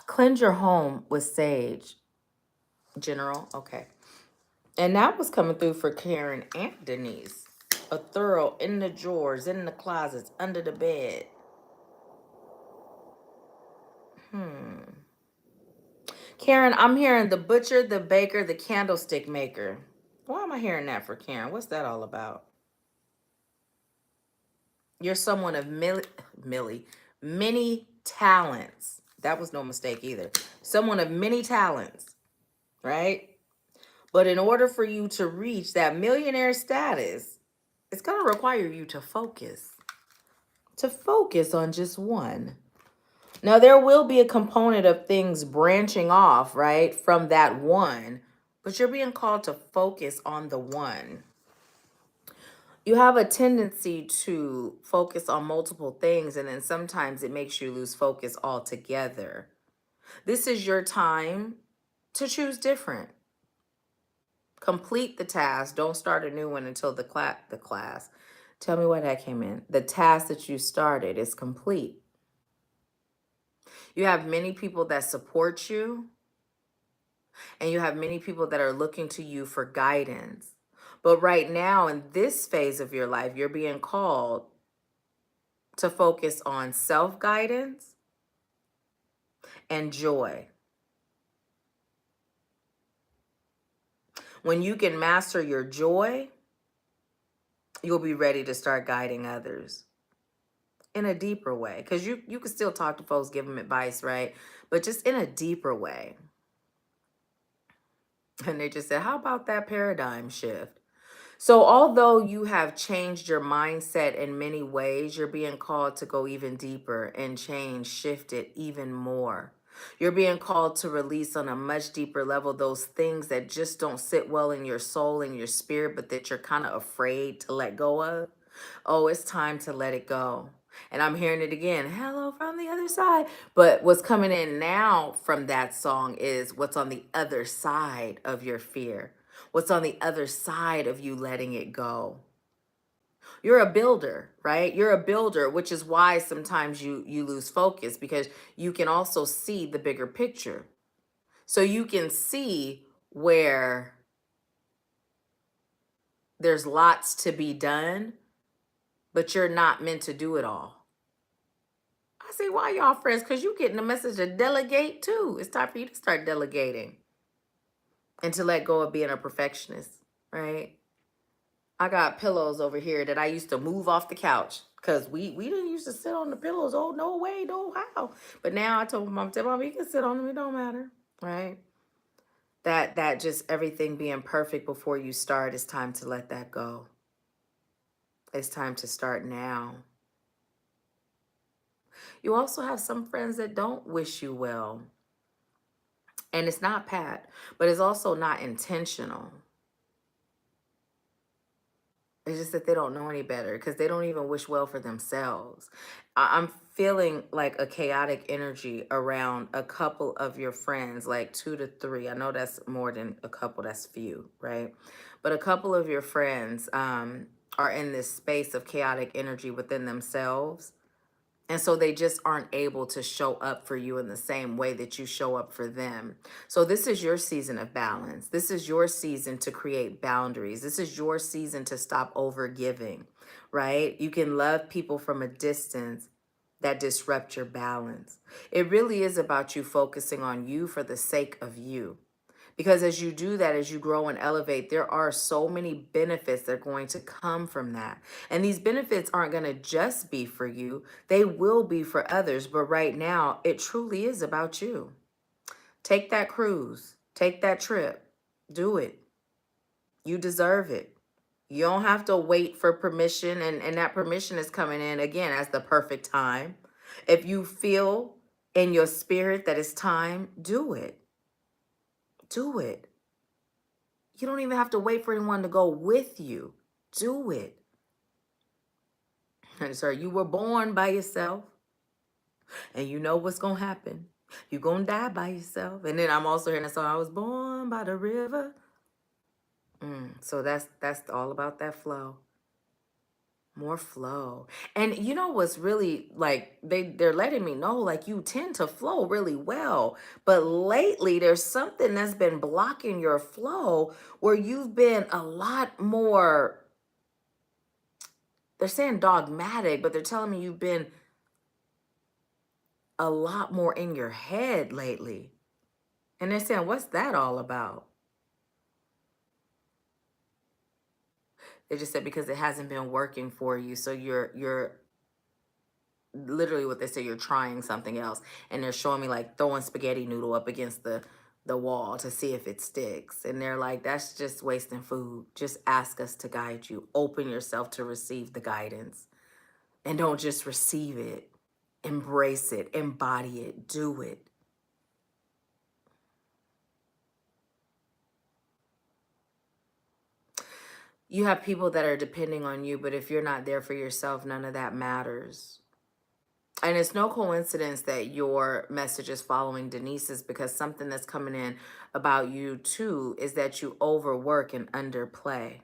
Cleanse your home with sage. General, okay. And that was coming through for Karen and Denise. A thorough in the drawers, in the closets, under the bed. Karen, I'm hearing the butcher, the baker, the candlestick maker. Why am I hearing that for Karen? What's that all about? You're someone of many talents. That was no mistake either. Someone of many talents, right? But in order for you to reach that millionaire status, it's going to require you to focus on just one. Now, there will be a component of things branching off, right, from that one, but you're being called to focus on the one. You have a tendency to focus on multiple things, and then sometimes it makes you lose focus altogether. This is your time to choose different. Complete the task. Don't start a new one until the class. Tell me why that came in. The task that you started is complete. You have many people that support you, and you have many people that are looking to you for guidance. But right now, in this phase of your life, you're being called to focus on self-guidance and joy. When you can master your joy, you'll be ready to start guiding others in a deeper way. Because you can still talk to folks, give them advice, right? But just in a deeper way. And they just said, how about that paradigm shift? So although you have changed your mindset in many ways, you're being called to go even deeper and change, shift it even more. You're being called to release on a much deeper level those things that just don't sit well in your soul and your spirit, but that you're kind of afraid to let go of. Oh, it's time to let it go. And I'm hearing it again. Hello from the other side. But what's coming in now from that song is what's on the other side of your fear. What's on the other side of you letting it go. You're a builder, right? You're a builder, which is why sometimes you lose focus, because you can also see the bigger picture. So you can see where there's lots to be done, but you're not meant to do it all. I see why y'all friends, because you getting the message to delegate too. It's time for you to start delegating and to let go of being a perfectionist, right? I got pillows over here that I used to move off the couch because we didn't used to sit on the pillows. Oh, no way, no how. But now I told Mom, you can sit on them. It don't matter, right? That just everything being perfect before you start, it's time to let that go. It's time to start now. You also have some friends that don't wish you well. And it's not pat, but it's also not intentional. It's just that they don't know any better because they don't even wish well for themselves. I'm feeling like a chaotic energy around a couple of your friends, like 2 to 3. I know that's more than a couple, that's few, right? But a couple of your friends are in this space of chaotic energy within themselves. And so they just aren't able to show up for you in the same way that you show up for them. So this is your season of balance. This is your season to create boundaries. This is your season to stop over giving, right? You can love people from a distance that disrupt your balance. It really is about you focusing on you for the sake of you. Because as you do that, as you grow and elevate, there are so many benefits that are going to come from that. And these benefits aren't going to just be for you, they will be for others. But right now, it truly is about you. Take that cruise, take that trip, do it. You deserve it. You don't have to wait for permission, and that permission is coming in again as the perfect time. If you feel in your spirit that it's time, do it. Do it. You don't even have to wait for anyone to go with you. Do it. And sir, you were born by yourself, and you know what's going to happen. You're going to die by yourself. And then I'm also hearing the song, I was born by the river. So that's all about that flow. More flow. And you know what's really like they're letting me know, like, you tend to flow really well, but lately there's something that's been blocking your flow where you've been a lot more, they're saying dogmatic, but they're telling me you've been a lot more in your head lately. And they're saying, what's that all about? They just said because it hasn't been working for you. So you're literally what they say, you're trying something else. And they're showing me like throwing spaghetti noodle up against the wall to see if it sticks. And they're like, that's just wasting food. Just ask us to guide you. Open yourself to receive the guidance. And don't just receive it. Embrace it, embody it, do it. You have people that are depending on you, but if you're not there for yourself, none of that matters. And it's no coincidence that your message is following Denise's, because something that's coming in about you too is that you overwork and underplay.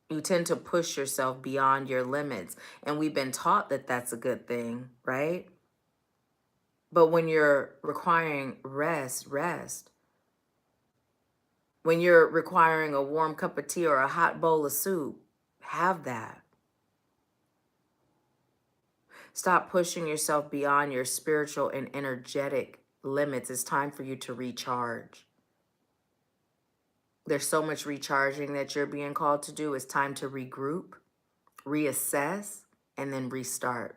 You tend to push yourself beyond your limits. And we've been taught that that's a good thing, right? But when you're requiring rest, rest. When you're requiring a warm cup of tea or a hot bowl of soup, have that. Stop pushing yourself beyond your spiritual and energetic limits. It's time for you to recharge. There's so much recharging that you're being called to do. It's time to regroup, reassess, and then restart.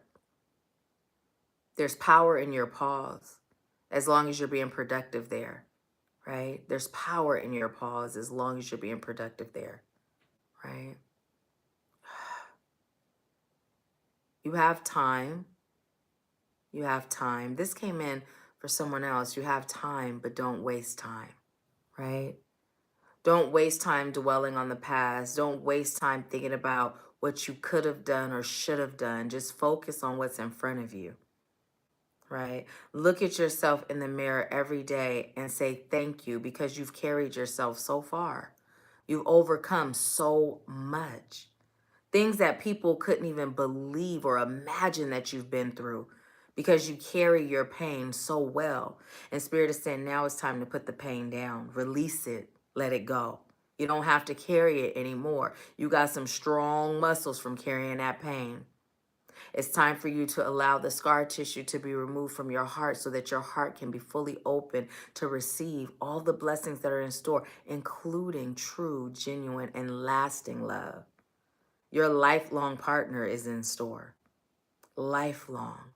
There's power in your pause as long as you're being productive there, right? There's power in your pause as long as you're being productive there, right? You have time. You have time. This came in for someone else. You have time, but don't waste time, right? Don't waste time dwelling on the past. Don't waste time thinking about what you could have done or should have done. Just focus on what's in front of you, right? Look at yourself in the mirror every day and say thank you because you've carried yourself so far. You've overcome so much. Things that people couldn't even believe or imagine that you've been through because you carry your pain so well. And Spirit is saying now it's time to put the pain down, release it, let it go. You don't have to carry it anymore. You got some strong muscles from carrying that pain. It's time for you to allow the scar tissue to be removed from your heart so that your heart can be fully open to receive all the blessings that are in store, including true, genuine, and lasting love. Your lifelong partner is in store. Lifelong.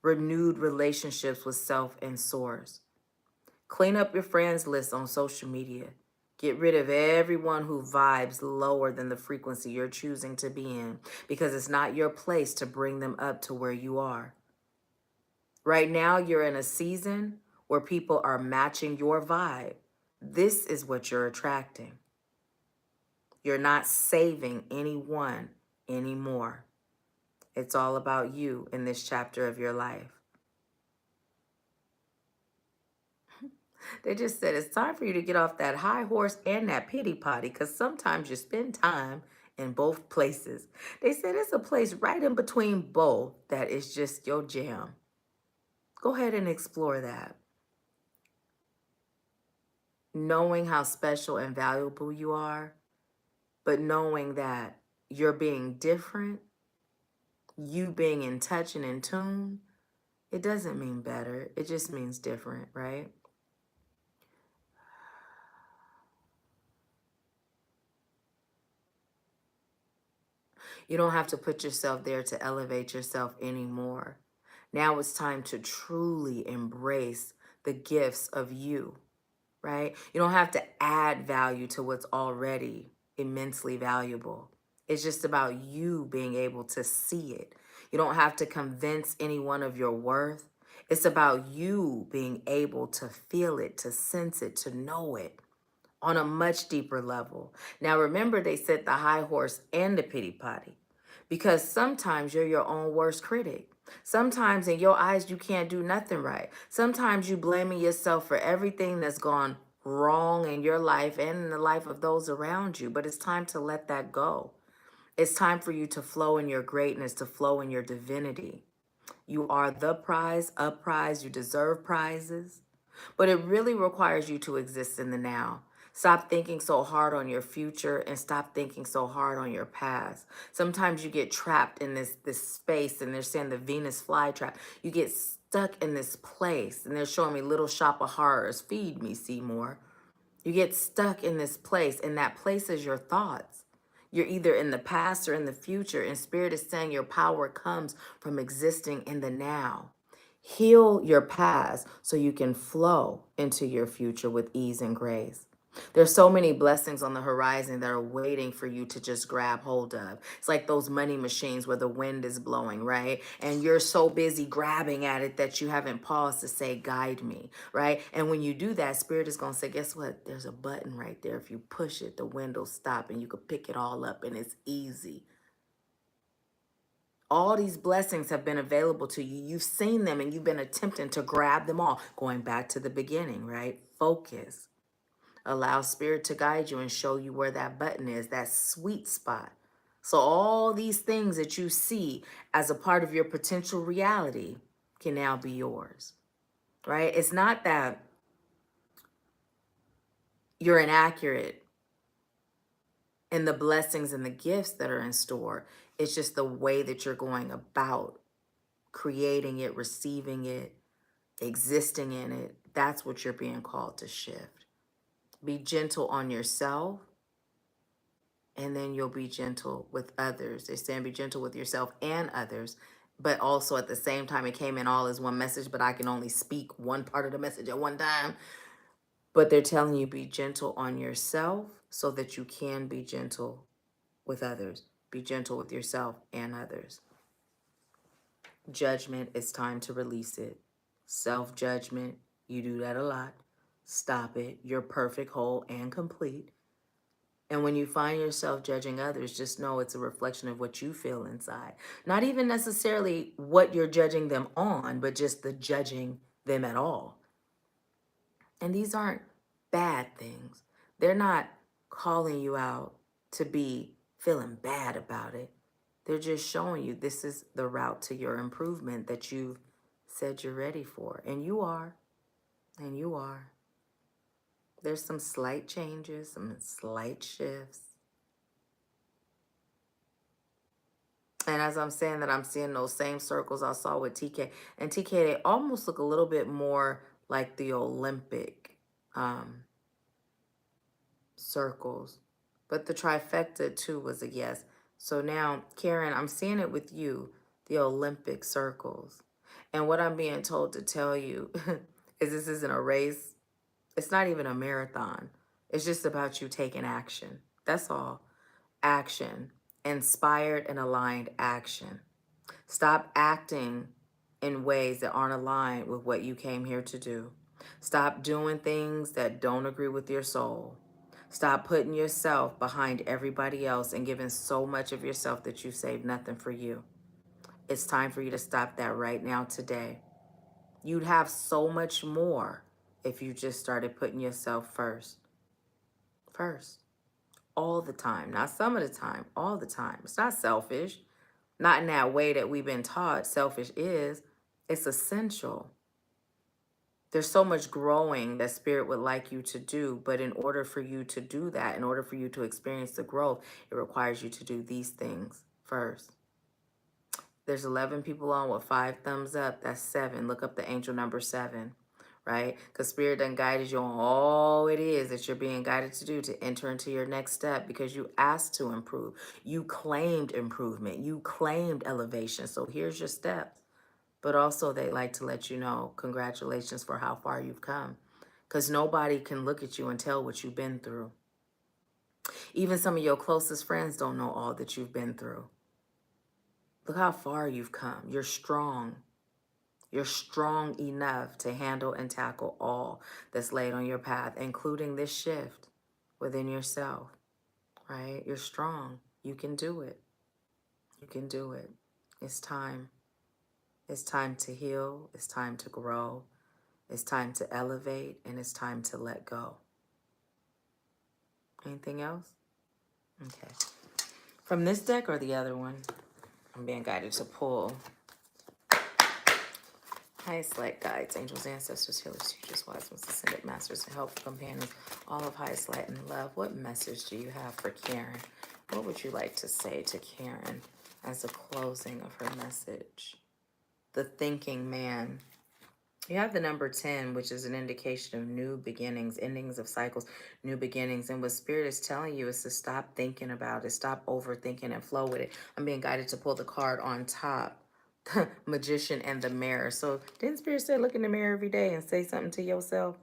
Renewed relationships with self and source. Clean up your friends list on social media. Get rid of everyone who vibes lower than the frequency you're choosing to be in because it's not your place to bring them up to where you are. Right now, you're in a season where people are matching your vibe. This is what you're attracting. You're not saving anyone anymore. It's all about you in this chapter of your life. They just said it's time for you to get off that high horse and that pity potty because sometimes you spend time in both places. They said it's a place right in between both that is just your jam. Go ahead and explore that. Knowing how special and valuable you are, but knowing that you're being different, you being in touch and in tune, it doesn't mean better. It just means different, right? You don't have to put yourself there to elevate yourself anymore. Now it's time to truly embrace the gifts of you, right? You don't have to add value to what's already immensely valuable. It's just about you being able to see it. You don't have to convince anyone of your worth. It's about you being able to feel it, to sense it, to know it on a much deeper level. Now, remember, they said the high horse and the pity potty because sometimes you're your own worst critic. Sometimes in your eyes, you can't do nothing right. Sometimes you blaming yourself for everything that's gone wrong in your life and in the life of those around you. But it's time to let that go. It's time for you to flow in your greatness, to flow in your divinity. You are the prize, a prize. You deserve prizes. But it really requires you to exist in the now. Stop thinking so hard on your future and stop thinking so hard on your past. Sometimes you get trapped in this space, and they're saying the Venus flytrap. You get stuck in this place, and they're showing me Little Shop of Horrors. Feed me, Seymour. You get stuck in this place, and that place is your thoughts. You're either in the past or in the future, and Spirit is saying your power comes from existing in the now. Heal your past so you can flow into your future with ease and grace. There's so many blessings on the horizon that are waiting for you to just grab hold of. It's like those money machines where the wind is blowing, right? And you're so busy grabbing at it that you haven't paused to say, guide me, right? And when you do that, Spirit is going to say, guess what? There's a button right there. If you push it, the wind will stop and you can pick it all up and it's easy. All these blessings have been available to you. You've seen them and you've been attempting to grab them all. Going back to the beginning, right? Focus. Allow Spirit to guide you and show you where that button is, that sweet spot. So all these things that you see as a part of your potential reality can now be yours. right? It's not that you're inaccurate in the blessings and the gifts that are in store. It's just the way that you're going about creating it, receiving it, existing in it. That's what you're being called to shift. Be gentle on yourself, and then you'll be gentle with others. They're saying be gentle with yourself and others, but also at the same time, it came in all as one message, but I can only speak one part of the message at one time. But they're telling you be gentle on yourself so that you can be gentle with others. Be gentle with yourself and others. Judgment, it's time to release it. Self-judgment, you do that a lot. Stop it. You're perfect, whole, and complete. And when you find yourself judging others, just know it's a reflection of what you feel inside. Not even necessarily what you're judging them on, but just the judging them at all. And these aren't bad things. They're not calling you out to be feeling bad about it. They're just showing you this is the route to your improvement that you've said you're ready for. And you are. And you are. There's some slight changes, some slight shifts. And as I'm saying that, I'm seeing those same circles I saw with TK. And TK, they almost look a little bit more like the Olympic circles. But the trifecta, too, was a yes. So now, Karen, I'm seeing it with you, the Olympic circles. And what I'm being told to tell you is this isn't a race. It's not even a marathon. It's just about you taking action. That's all. Action. Inspired and aligned action. Stop acting in ways that aren't aligned with what you came here to do. Stop doing things that don't agree with your soul. Stop putting yourself behind everybody else and giving so much of yourself that you save nothing for you. It's time for you to stop that right now today. You'd have so much more if you just started putting yourself first. First. All the time. Not some of the time. All the time. It's not selfish. Not in that way that we've been taught selfish is. It's essential. There's so much growing that Spirit would like you to do, but in order for you to do that, in order for you to experience the growth, it requires you to do these things first. There's 11 people on with 5 thumbs up. That's 7. Look up the angel number 7, right? Because Spirit done guided you on all it is that you're being guided to do to enter into your next step because you asked to improve. You claimed improvement. You claimed elevation. So here's your steps. But also they like to let you know, congratulations for how far you've come. Because nobody can look at you and tell what you've been through. Even some of your closest friends don't know all that you've been through. Look how far you've come. You're strong. You're strong enough to handle and tackle all that's laid on your path, including this shift within yourself, right? You're strong. You can do it. You can do it. It's time. It's time to heal. It's time to grow. It's time to elevate, and it's time to let go. Anything else? Okay. From this deck or the other one? I'm being guided to pull. Highest light guides, angels, ancestors, healers, teachers, wise ones, ascended masters, and help companions, all of highest light and love. What message do you have for Karen? What would you like to say to Karen as a closing of her message? The thinking man. You have the number 10, which is an indication of new beginnings, endings of cycles, new beginnings. And what Spirit is telling you is to stop thinking about it, stop overthinking and flow with it. I'm being guided to pull the card on top, the Magician and the Mirror. So didn't Spirit say look in the mirror every day and say something to yourself?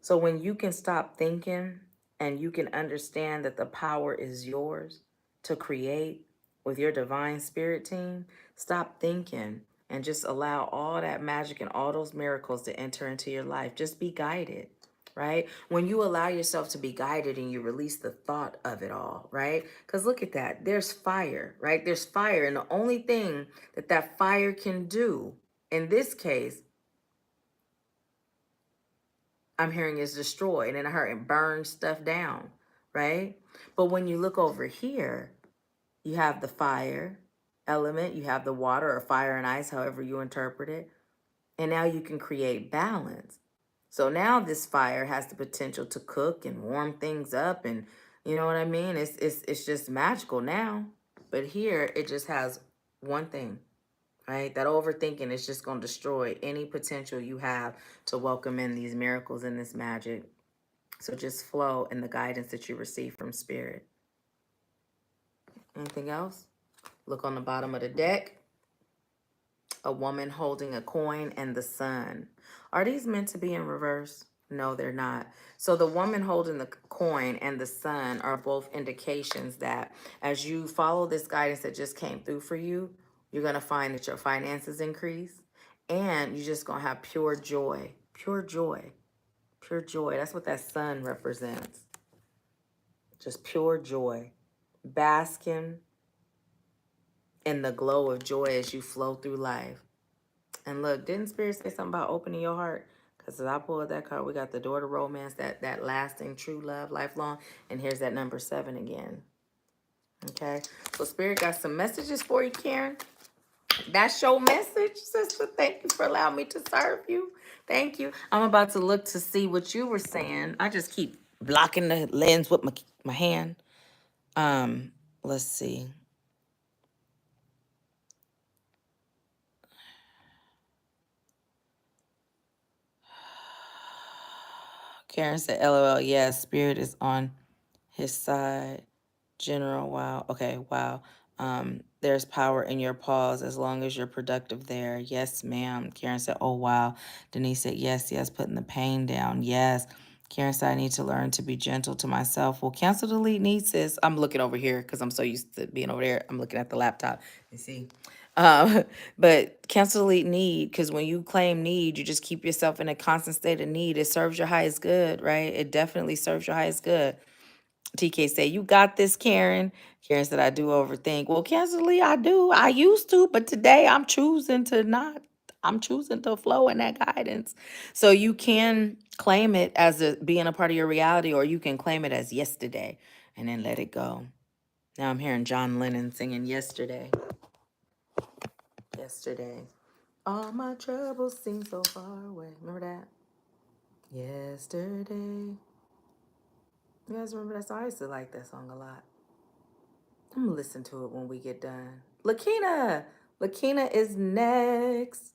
So when you can stop thinking and you can understand that the power is yours to create with your divine spirit team, stop thinking and just allow all that magic and all those miracles to enter into your life. Just be guided, right? When you allow yourself to be guided and you release the thought of it all, right? Because look at that. There's fire, right? There's fire. And the only thing that that fire can do, in this case, I'm hearing is destroy. And then I heard it burn stuff down, right? But when you look over here, you have the fire element, you have the water or fire and ice, however you interpret it. And now you can create balance. So now this fire has the potential to cook and warm things up, and you know what I mean? It's just magical now. But here it just has one thing, right? That overthinking is just going to destroy any potential you have to welcome in these miracles and this magic. So just flow in the guidance that you receive from spirit. Anything else? Look on the bottom of the deck. A woman holding a coin and the sun. Are these meant to be in reverse? No, they're not. So the woman holding the coin and the sun are both indications that as you follow this guidance that just came through for you, you're going to find that your finances increase and you're just going to have pure joy. Pure joy. Pure joy. That's what that sun represents. Just pure joy. Basking in the glow of joy as you flow through life. And look, didn't Spirit say something about opening your heart? Because as I pulled that card, we got the door to romance, that lasting true love, lifelong. And here's that number 7 again. Okay. So Spirit got some messages for you, Karen. That's your message, sister. Thank you for allowing me to serve you. Thank you. I'm about to look to see what you were saying. I just keep blocking the lens with my hand. Let's see. Karen said, LOL, yes, Spirit is on his side. General, wow. Okay, wow. There's power in your pause as long as you're productive there. Yes, ma'am. Karen said, oh, wow. Denise said, yes, yes, putting the pain down. Yes. Karen said, I need to learn to be gentle to myself. Well, cancel delete need, sis. I'm looking over here because I'm so used to being over there. I'm looking at the laptop. You see? But cancel delete need, because when you claim need, you just keep yourself in a constant state of need. It serves your highest good, right? It definitely serves your highest good. TK say, you got this, Karen. Karen said, I do overthink. Well, Kinsley, I do. I used to, but today I'm choosing to not. I'm choosing to flow in that guidance. So you can claim it as being a part of your reality, or you can claim it as yesterday and then let it go. Now I'm hearing John Lennon singing yesterday. Yesterday. All my troubles seem so far away. Remember that? Yesterday. You guys remember that song? I used to like that song a lot. I'm gonna listen to it when we get done. Lakina. Lakina is next.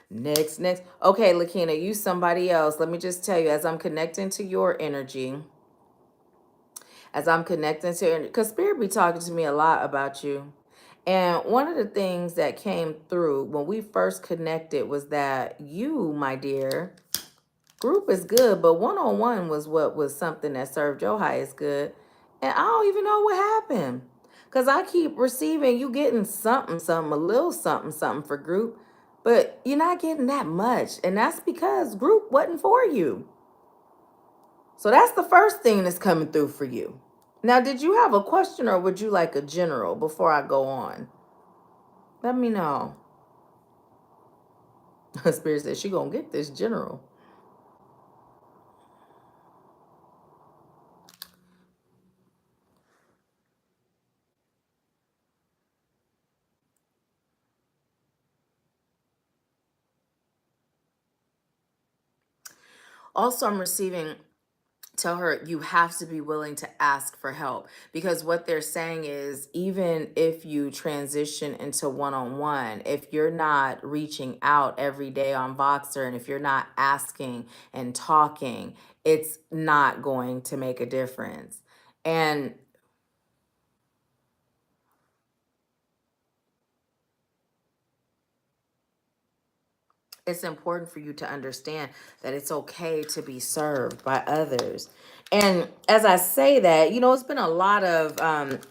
Next. Okay, Lakina, you somebody else. Let me just tell you, as I'm connecting to your energy, because Spirit be talking to me a lot about you. And one of the things that came through when we first connected was that you, my dear, group is good, but one-on-one was what was something that served your highest good. And I don't even know what happened. Because I keep receiving you getting something, a little something for group, but you're not getting that much. And that's because group wasn't for you. So that's the first thing that's coming through for you. Now, did you have a question or would you like a general before I go on? Let me know. Spirit says she gonna get this general. Also, I'm receiving, tell her you have to be willing to ask for help, because what they're saying is even if you transition into one-on-one, if you're not reaching out every day on Voxer and if you're not asking and talking, it's not going to make a difference. And it's important for you to understand that it's okay to be served by others. And as I say that, it's been a lot of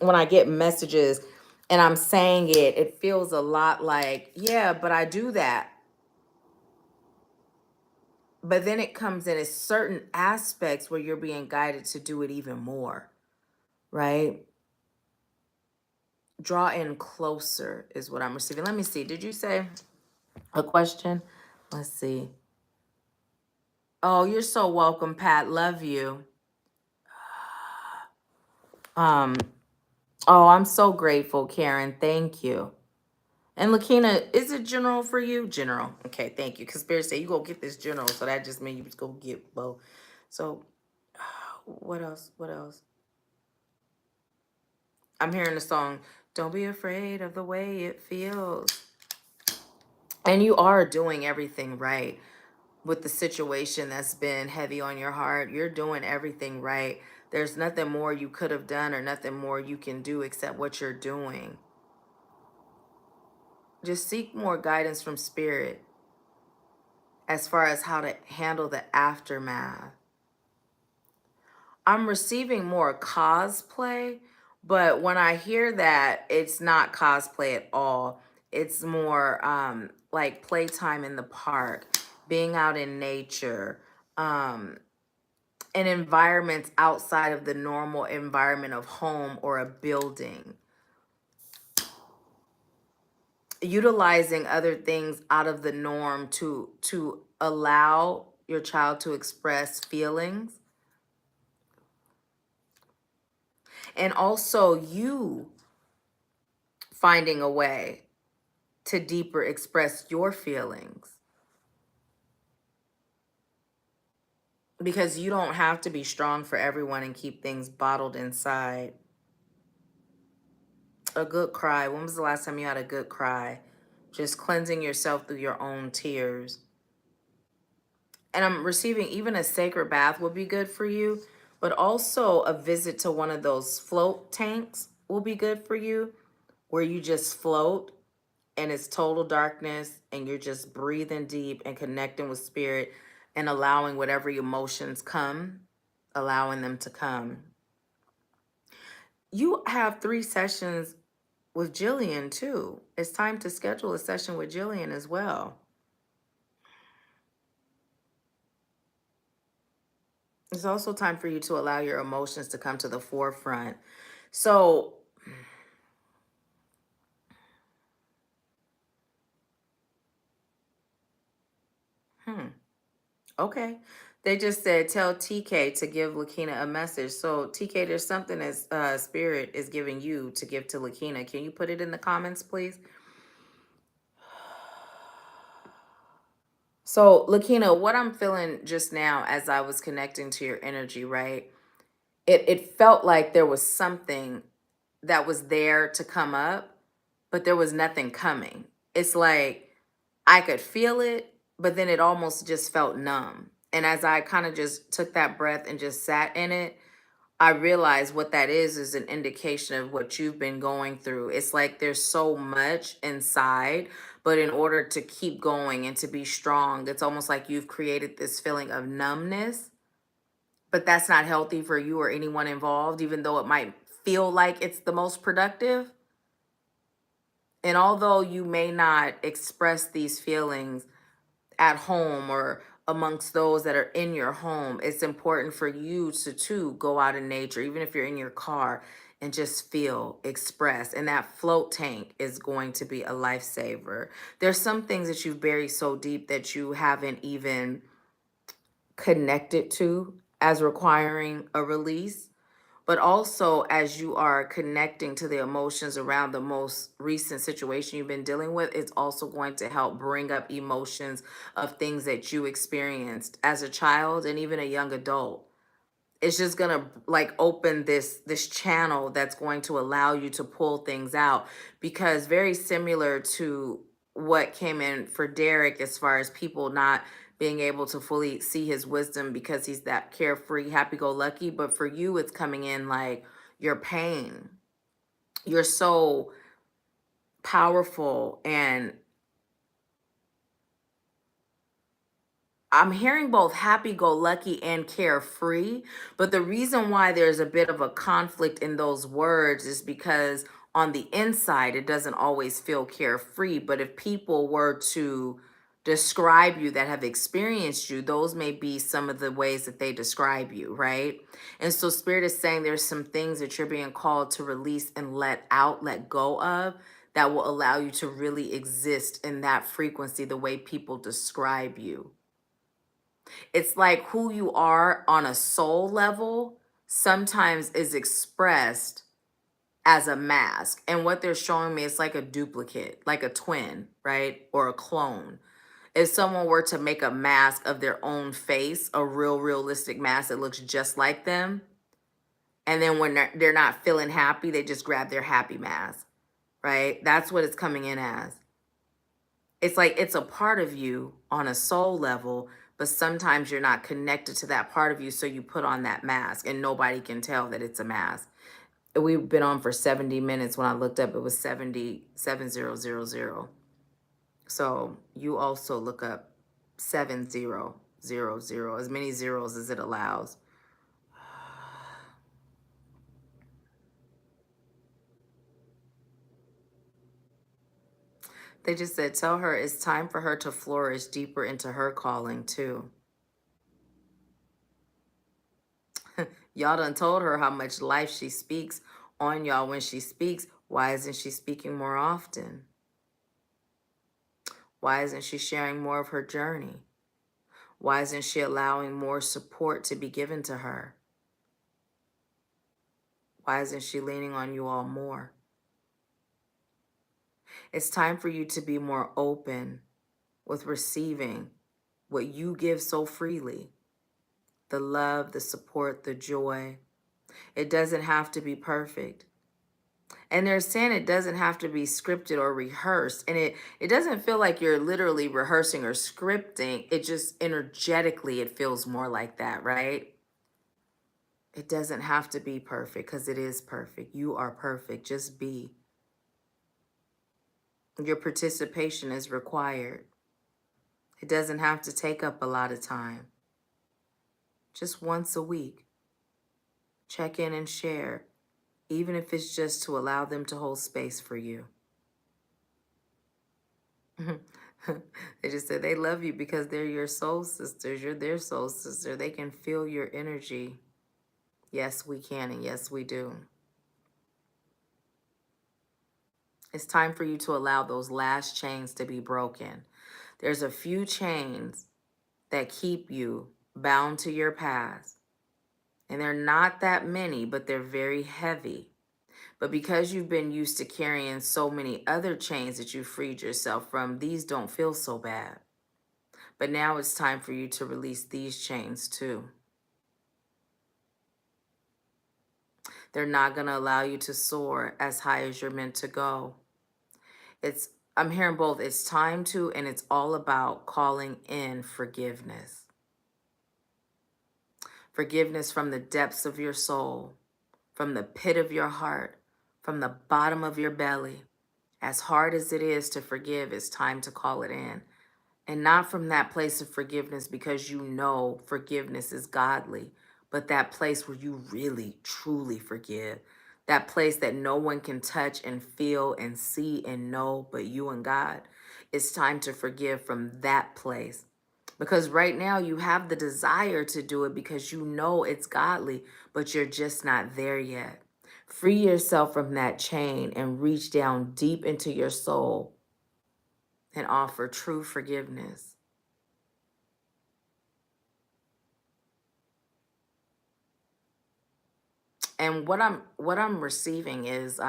when I get messages and I'm saying it, it feels a lot like, yeah, but I do that. But then it comes in as certain aspects where you're being guided to do it even more, right? Draw in closer is what I'm receiving. Let me see. Did you say a question? Let's see. Oh, you're so welcome, Pat. Love you. Um, oh, I'm so grateful, Karen. Thank you. And Lakina, is it general for you? General. Okay, thank you. Because Spirit said you go get this general, so that just means you just go get both. So, what else? What else? I'm hearing the song, Don't Be Afraid of the Way It Feels. And you are doing everything right with the situation that's been heavy on your heart. You're doing everything right. There's nothing more you could have done or nothing more you can do except what you're doing. Just seek more guidance from Spirit as far as how to handle the aftermath. I'm receiving more cosplay, but when I hear that, it's not cosplay at all. It's more like playtime in the park, being out in nature, in environments outside of the normal environment of home or a building. Utilizing other things out of the norm to allow your child to express feelings. And also you finding a way to deeper express your feelings. Because you don't have to be strong for everyone and keep things bottled inside. A good cry. When was the last time you had a good cry? Just cleansing yourself through your own tears. And I'm receiving even a sacred bath would be good for you, but also a visit to one of those float tanks will be good for you, where you just float and it's total darkness and you're just breathing deep and connecting with Spirit and allowing whatever emotions come, allowing them to come. You have 3 sessions with Jillian too. It's time to schedule a session with Jillian as well. It's also time for you to allow your emotions to come to the forefront. So, okay. They just said, tell TK to give Lakina a message. So, TK, there's something that Spirit is giving you to give to Lakina. Can you put it in the comments, please? So, Lakina, what I'm feeling just now as I was connecting to your energy, right? It felt like there was something that was there to come up, but there was nothing coming. It's like I could feel it, but then it almost just felt numb. And as I kind of just took that breath and just sat in it, I realized what that is an indication of what you've been going through. It's like there's so much inside, but in order to keep going and to be strong, it's almost like you've created this feeling of numbness, but that's not healthy for you or anyone involved, even though it might feel like it's the most productive. And although you may not express these feelings at home or amongst those that are in your home, it's important for you to too go out in nature, even if you're in your car, and just feel, express. And that float tank is going to be a lifesaver. There's some things that you've buried so deep that you haven't even connected to as requiring a release. But also, as you are connecting to the emotions around the most recent situation you've been dealing with, it's also going to help bring up emotions of things that you experienced as a child and even a young adult. It's just gonna like open this channel that's going to allow you to pull things out, because very similar to what came in for Derek as far as people not being able to fully see his wisdom because he's that carefree, happy-go-lucky, but for you it's coming in like your pain. You're so powerful, and I'm hearing both happy-go-lucky and carefree, but the reason why there's a bit of a conflict in those words is because on the inside, it doesn't always feel carefree. But if people were to describe you that have experienced you, those may be some of the ways that they describe you, right? And so Spirit is saying there's some things that you're being called to release and let out, let go of, that will allow you to really exist in that frequency the way people describe you. It's like who you are on a soul level sometimes is expressed as a mask. And what they're showing me is like a duplicate, like a twin, right? Or a clone. If someone were to make a mask of their own face, a real realistic mask that looks just like them, and then when they're not feeling happy, they just grab their happy mask, right? That's what it's coming in as. It's like it's a part of you on a soul level, but sometimes you're not connected to that part of you, so you put on that mask and nobody can tell that it's a mask. We've been on for 70 minutes. When I looked up, it was 70000. So you also look up 7000, as many zeros as it allows. They just said, tell her it's time for her to flourish deeper into her calling too. Y'all done told her how much life she speaks on y'all when she speaks. Why isn't she speaking more often? Why isn't she sharing more of her journey? Why isn't she allowing more support to be given to her? Why isn't she leaning on you all more? It's time for you to be more open with receiving what you give so freely. The love, the support, the joy. It doesn't have to be perfect. And they're saying it doesn't have to be scripted or rehearsed. And it doesn't feel like you're literally rehearsing or scripting. It just energetically, it feels more like that, right? It doesn't have to be perfect because it is perfect. You are perfect. Just be. Your participation is required. It doesn't have to take up a lot of time. Just once a week. Check in and share, even if it's just to allow them to hold space for you. They just said they love you because they're your soul sisters. You're their soul sister. They can feel your energy. Yes, we can, and yes, we do. It's time for you to allow those last chains to be broken. There's a few chains that keep you bound to your past. And they're not that many, but they're very heavy. But because you've been used to carrying so many other chains that you freed yourself from, these don't feel so bad. But now it's time for you to release these chains too. They're not going to allow you to soar as high as you're meant to go. I'm hearing both. It's time to, and it's all about calling in forgiveness. Forgiveness from the depths of your soul, from the pit of your heart, from the bottom of your belly. As hard as it is to forgive, it's time to call it in. And not from that place of forgiveness because you know forgiveness is godly, but that place where you really, truly forgive. That place that no one can touch and feel and see and know but you and God. It's time to forgive from that place. Because right now you have the desire to do it because you know it's godly, but you're just not there yet. Free yourself from that chain and reach down deep into your soul and offer true forgiveness. And what I'm receiving is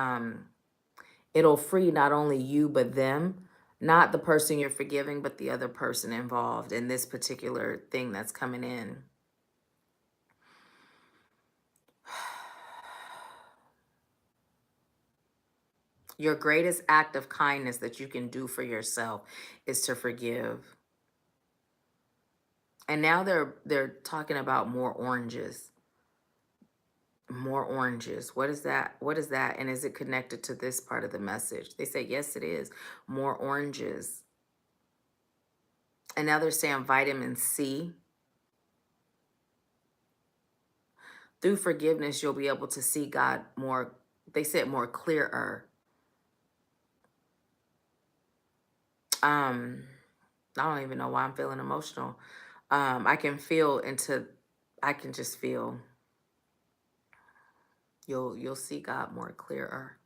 it'll free not only you but them, not the person you're forgiving, but the other person involved in this particular thing that's coming in. Your greatest act of kindness that you can do for yourself is to forgive. And now they're talking about more oranges. More oranges. What is that? What is that? And is it connected to this part of the message? They say, yes, it is. More oranges. And now they're saying vitamin C. Through forgiveness, you'll be able to see God more, they said more clearer. I don't even know why I'm feeling emotional. I can feel I can just feel you'll see God more clearer.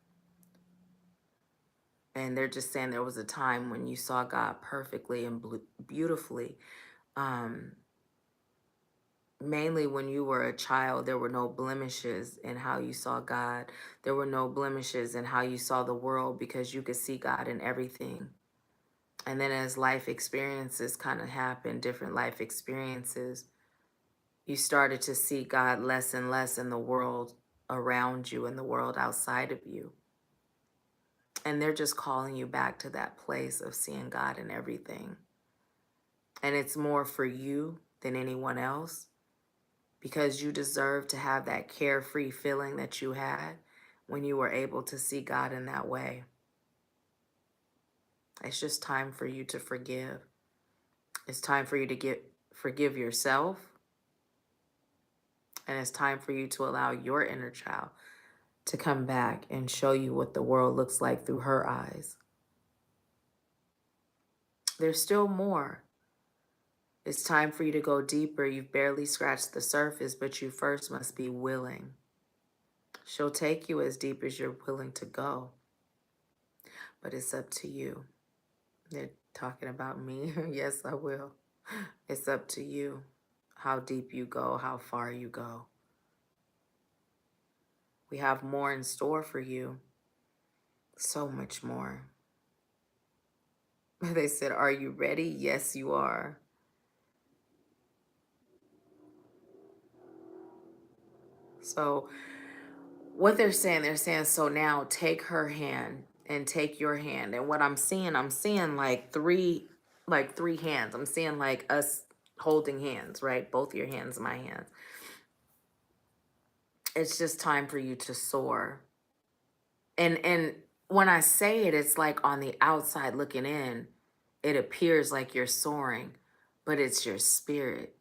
And they're just saying there was a time when you saw God perfectly and beautifully. mainly when you were a child, there were no blemishes in how you saw God. There were no blemishes in how you saw the world because you could see God in everything. And then as life experiences kind of happened, different life experiences, you started to see God less and less in the world around you and the world outside of you. And they're just calling you back to that place of seeing God in everything. And it's more for you than anyone else, because you deserve to have that carefree feeling that you had when you were able to see God in that way. It's just time for you to forgive. It's time for you to forgive yourself. And it's time for you to allow your inner child to come back and show you what the world looks like through her eyes. There's still more. It's time for you to go deeper. You've barely scratched the surface, but you first must be willing. She'll take you as deep as you're willing to go, but it's up to you. They're talking about me. Yes, I will. It's up to you how deep you go, how far you go. We have more in store for you. So much more. They said, are you ready? Yes, you are. So what they're saying, so now take her hand and take your hand. And what I'm seeing like three hands. I'm seeing like us holding hands, right? Both your hands, my hands. It's just time for you to soar. And when I say it, it's like on the outside looking in, it appears like you're soaring, but it's your spirit.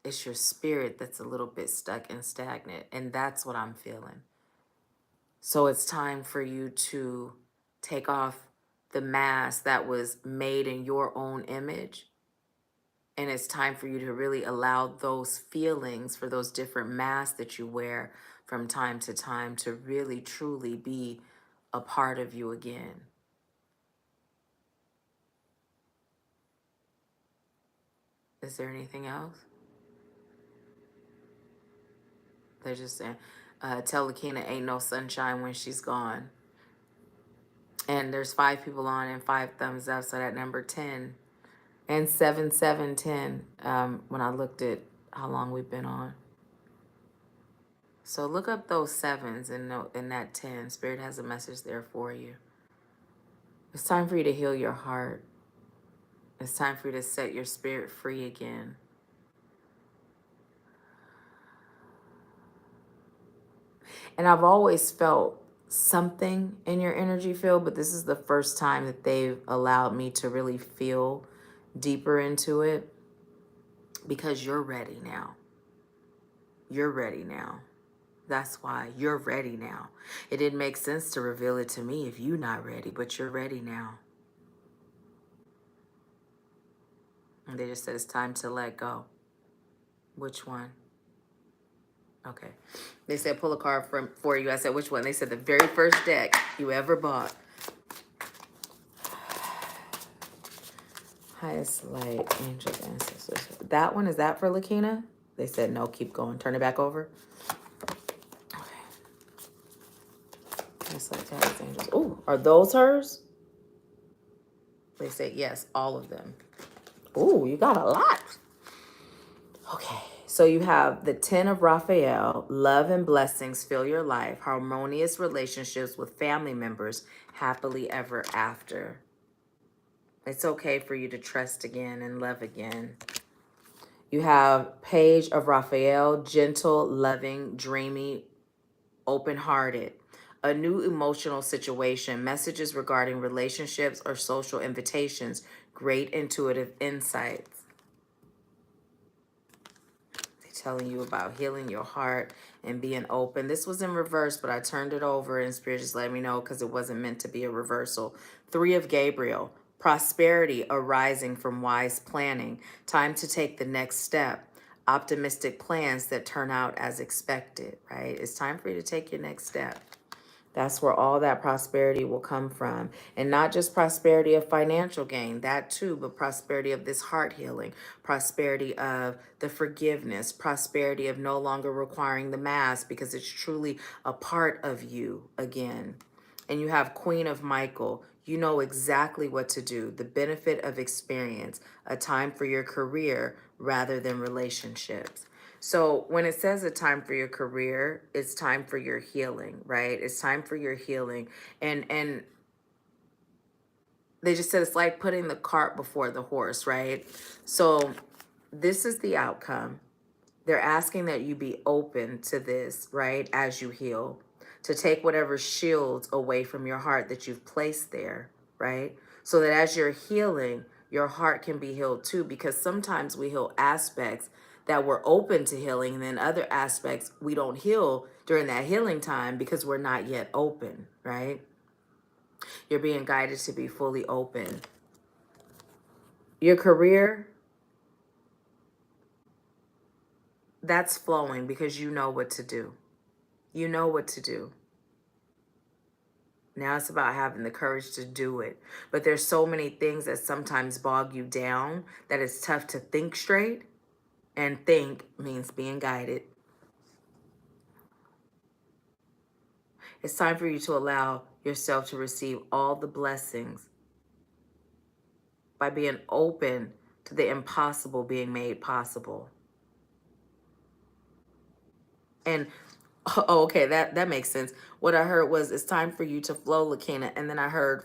It's your spirit that's a little bit stuck and stagnant. And that's what I'm feeling. So it's time for you to take off the mask that was made in your own image. And it's time for you to really allow those feelings for those different masks that you wear from time to time to really, truly be a part of you again. Is there anything else? They're just saying, tell Lakina ain't no sunshine when she's gone. And there's 5 people on and 5 thumbs up, so that number 10. And 7710, when I looked at how long we've been on. So look up those 7s and in that 10. Spirit has a message there for you. It's time for you to heal your heart. It's time for you to set your spirit free again. And I've always felt something in your energy field, but this is the first time that they've allowed me to really feel deeper into it, because you're ready now. You're ready now. That's why you're ready now. It didn't make sense to reveal it to me if you're not ready, but you're ready now. And they just said it's time to let go. Which one? Okay. They said pull a card for you. I said which one? They said the very first deck you ever bought. Highest light, angels, ancestors. That one, is that for Lakina? They said no, keep going. Turn it back over. Okay. Highest light, highest angels. Oh, are those hers? They said yes, all of them. Oh, you got a lot. Okay, so you have the 10 of Raphael, love and blessings fill your life, harmonious relationships with family members, happily ever after. It's okay for you to trust again and love again. You have Page of Raphael, gentle, loving, dreamy, open-hearted. A new emotional situation, messages regarding relationships or social invitations, great intuitive insights. Telling you about healing your heart and being open. This was in reverse, but I turned it over and Spirit just let me know because it wasn't meant to be a reversal. 3 of Gabriel, prosperity arising from wise planning. Time to take the next step. Optimistic plans that turn out as expected, right? It's time for you to take your next step. That's where all that prosperity will come from. And not just prosperity of financial gain, that too, but prosperity of this heart healing, prosperity of the forgiveness, prosperity of no longer requiring the mask because it's truly a part of you again. And you have Queen of Michael. You know exactly what to do. The benefit of experience, a time for your career rather than relationships. So when it says a time for your career, it's time for your healing, right? It's time for your healing. And they just said it's like putting the cart before the horse, right? So this is the outcome. They're asking that you be open to this, right? As you heal, to take whatever shields away from your heart that you've placed there, right? So that as you're healing, your heart can be healed too, because sometimes we heal aspects that we're open to healing, and then other aspects we don't heal during that healing time because we're not yet open, right? You're being guided to be fully open. Your career, that's flowing because you know what to do. You know what to do. Now it's about having the courage to do it. But there's so many things that sometimes bog you down that it's tough to think straight. And think means being guided. It's time for you to allow yourself to receive all the blessings by being open to the impossible being made possible. And oh, okay, that makes sense. What I heard was it's time for you to flow, Lakina. And then I heard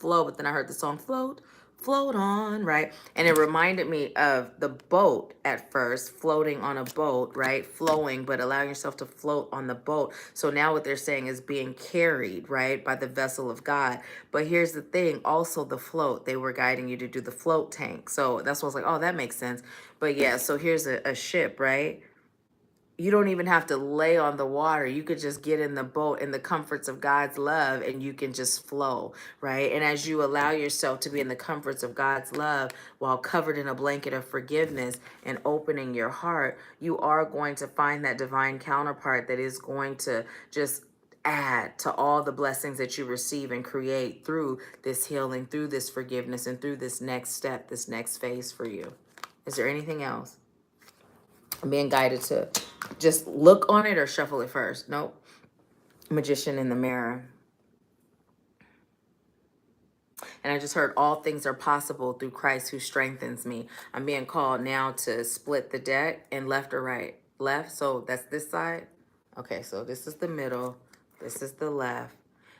flow, but then I heard the song float, float on, right? And it reminded me of the boat at first, floating on a boat, right? Flowing, but allowing yourself to float on the boat. So now what they're saying is being carried, right, by the vessel of God. But here's the thing, also the float, they were guiding you to do the float tank. So that's what I was like, oh, that makes sense. But yeah, so here's a ship, right? You don't even have to lay on the water. You could just get in the boat in the comforts of God's love and you can just flow, right? And as you allow yourself to be in the comforts of God's love while covered in a blanket of forgiveness and opening your heart, you are going to find that divine counterpart that is going to just add to all the blessings that you receive and create through this healing, through this forgiveness, and through this next step, this next phase for you. Is there anything else? I'm being guided to just look on it or shuffle it first. Nope. Magician in the mirror. And I just heard all things are possible through Christ who strengthens me. I'm being called now to split the deck in left or right. Left, so that's this side. Okay, so this is the middle. This is the left.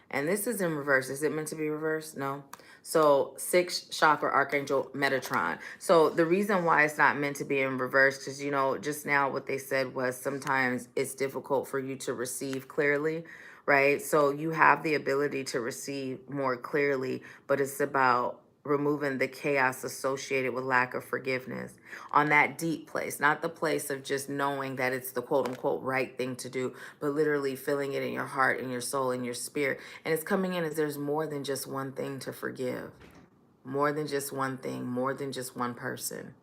And this is in reverse. Is it meant to be reversed? No. So 6th chakra, Archangel Metatron. So the reason why it's not meant to be in reverse, because, you know, just now what they said was sometimes it's difficult for you to receive clearly, right? So you have the ability to receive more clearly, but it's about removing the chaos associated with lack of forgiveness on that deep place, not the place of just knowing that it's the quote unquote right thing to do, but literally feeling it in your heart, in your soul, in your spirit. And it's coming in as there's more than just one thing to forgive, more than just one thing, more than just one person.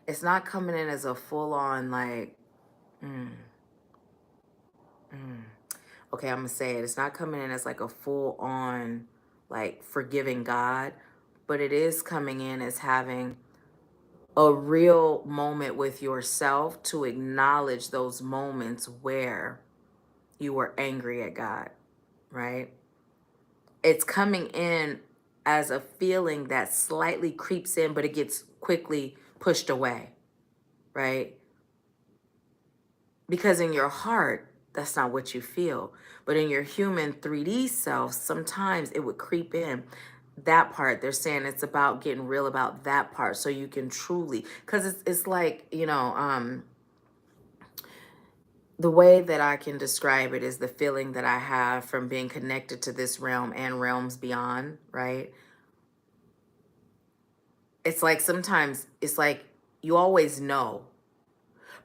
It's not coming in as a full on like, mm, mm. Okay, I'm gonna say it. It's not coming in as like a full on like forgiving God, but it is coming in as having a real moment with yourself to acknowledge those moments where you were angry at God, right? It's coming in as a feeling that slightly creeps in, but it gets quickly pushed away, right? Because in your heart, that's not what you feel. But in your human 3D self, sometimes it would creep in. That part, they're saying it's about getting real about that part so you can truly, because it's like, you know, the way that I can describe it is the feeling that I have from being connected to this realm and realms beyond, right? It's like sometimes it's like you always know,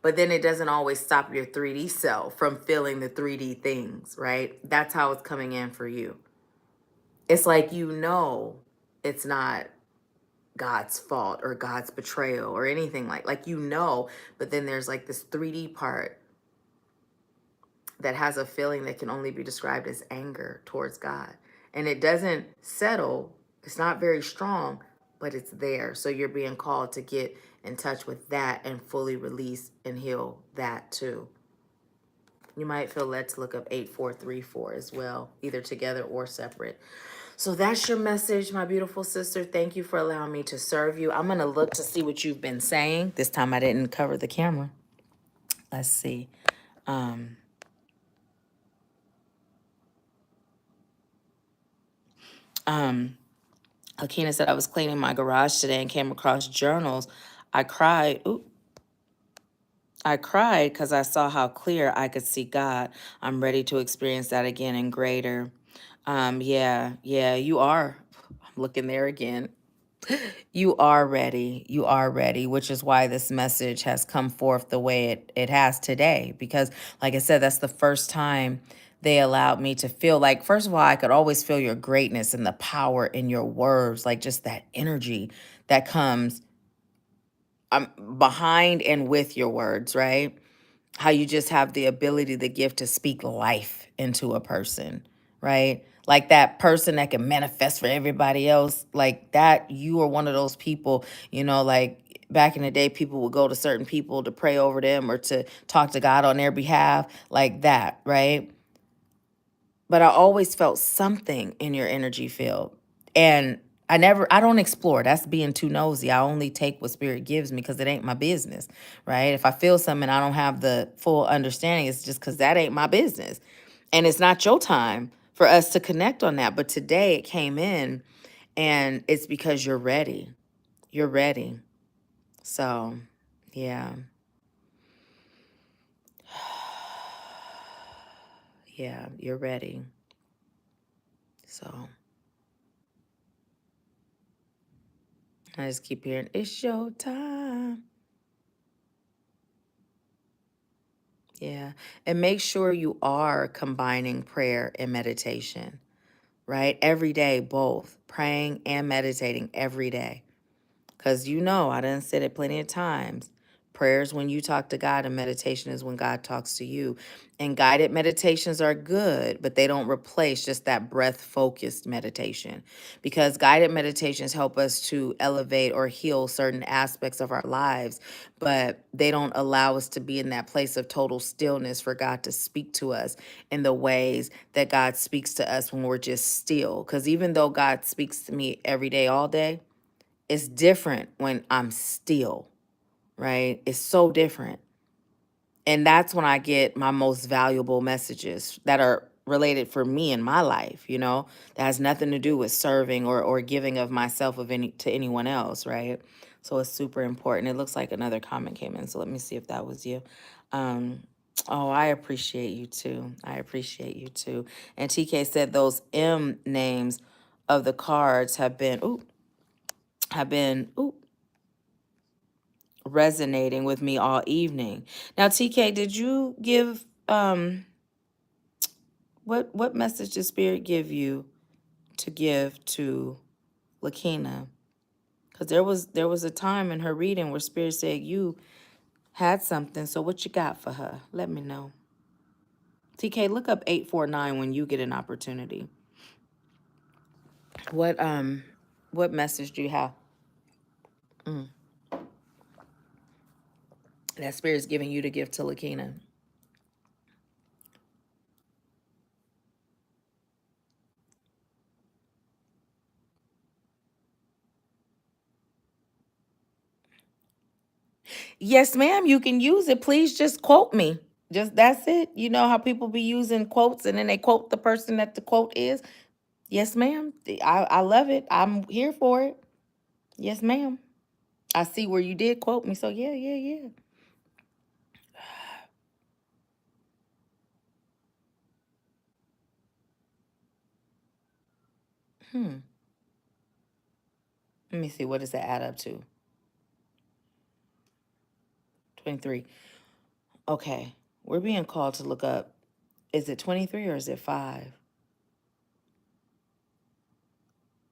but then it doesn't always stop your 3D self from feeling the 3D things, right? That's how it's coming in for you. It's like you know it's not God's fault or God's betrayal or anything like you know, but then there's like this 3D part that has a feeling that can only be described as anger towards God. And it doesn't settle, it's not very strong, but it's there. So you're being called to get in touch with that and fully release and heal that too. You might feel led to look up 8434 as well, either together or separate. So that's your message, my beautiful sister. Thank you for allowing me to serve you. I'm going to look to see what you've been saying. This time I didn't cover the camera. Let's see. Um, Akina said, I was cleaning my garage today and came across journals. I cried. Ooh, I cried because I saw how clear I could see God. I'm ready to experience that again and greater. Yeah, you are. I'm looking there again. You are ready. You are ready, which is why this message has come forth the way it has today. Because, like I said, that's the first time they allowed me to feel like, first of all, I could always feel your greatness and the power in your words, like just that energy that comes behind and with your words, right? How you just have the ability, the gift to speak life into a person, right? Like that person that can manifest for everybody else, like that, you are one of those people, like back in the day, people would go to certain people to pray over them or to talk to God on their behalf, like that, right? But I always felt something in your energy field. And I don't explore. That's being too nosy. I only take what spirit gives me because it ain't my business, right? If I feel something, I don't have the full understanding. It's just because that ain't my business. And it's not your time for us to connect on that. But today it came in and it's because you're ready. You're ready. So, yeah. Yeah, you're ready. So I just keep hearing, it's your time. Yeah. And make sure you are combining prayer and meditation, right? Every day, both praying and meditating every day. Because I done said it plenty of times. Prayers when you talk to God, and meditation is when God talks to you. And guided meditations are good, but they don't replace just that breath focused meditation. Because guided meditations help us to elevate or heal certain aspects of our lives, but they don't allow us to be in that place of total stillness for God to speak to us in the ways that God speaks to us when we're just still. Because even though God speaks to me every day, all day, it's different when I'm still, right? It's so different. And that's when I get my most valuable messages that are related for me in my life, that has nothing to do with serving or giving of myself to anyone else, right? So it's super important. It looks like another comment came in. So let me see if that was you. Um, oh, I appreciate you too. I appreciate you too. And TK said those M names of the cards have been, resonating with me all evening. Now, TK, did you give what message did Spirit give you to give to Lakina? Because there was a time in her reading where Spirit said you had something. So what you got for her? Let me know. TK, look up 849 when you get an opportunity. What message do you have? That Spirit's giving you to give to Lakina. Yes, ma'am, you can use it. Please just quote me. Just that's it. You know how people be using quotes and then they quote the person that the quote is? Yes, ma'am. I love it. I'm here for it. Yes, ma'am. I see where you did quote me. So yeah. Hmm. Let me see. What does that add up to? 23. Okay. We're being called to look up. Is it 23 or is it 5?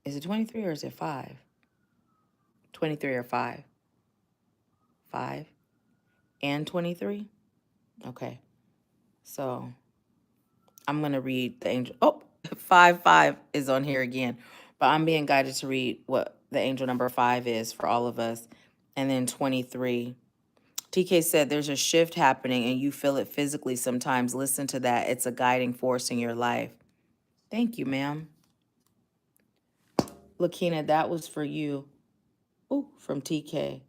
Is it 23 or is it 5? 23 or 5? 5 and 23? Okay. So I'm going to read the angel. Oh, 5 is on here again. But I'm being guided to read what the angel number 5 is for all of us. And then 23. TK said there's a shift happening and you feel it physically sometimes. Listen to that. It's a guiding force in your life. Thank you, ma'am. Lakina, that was for you. Ooh, from TK.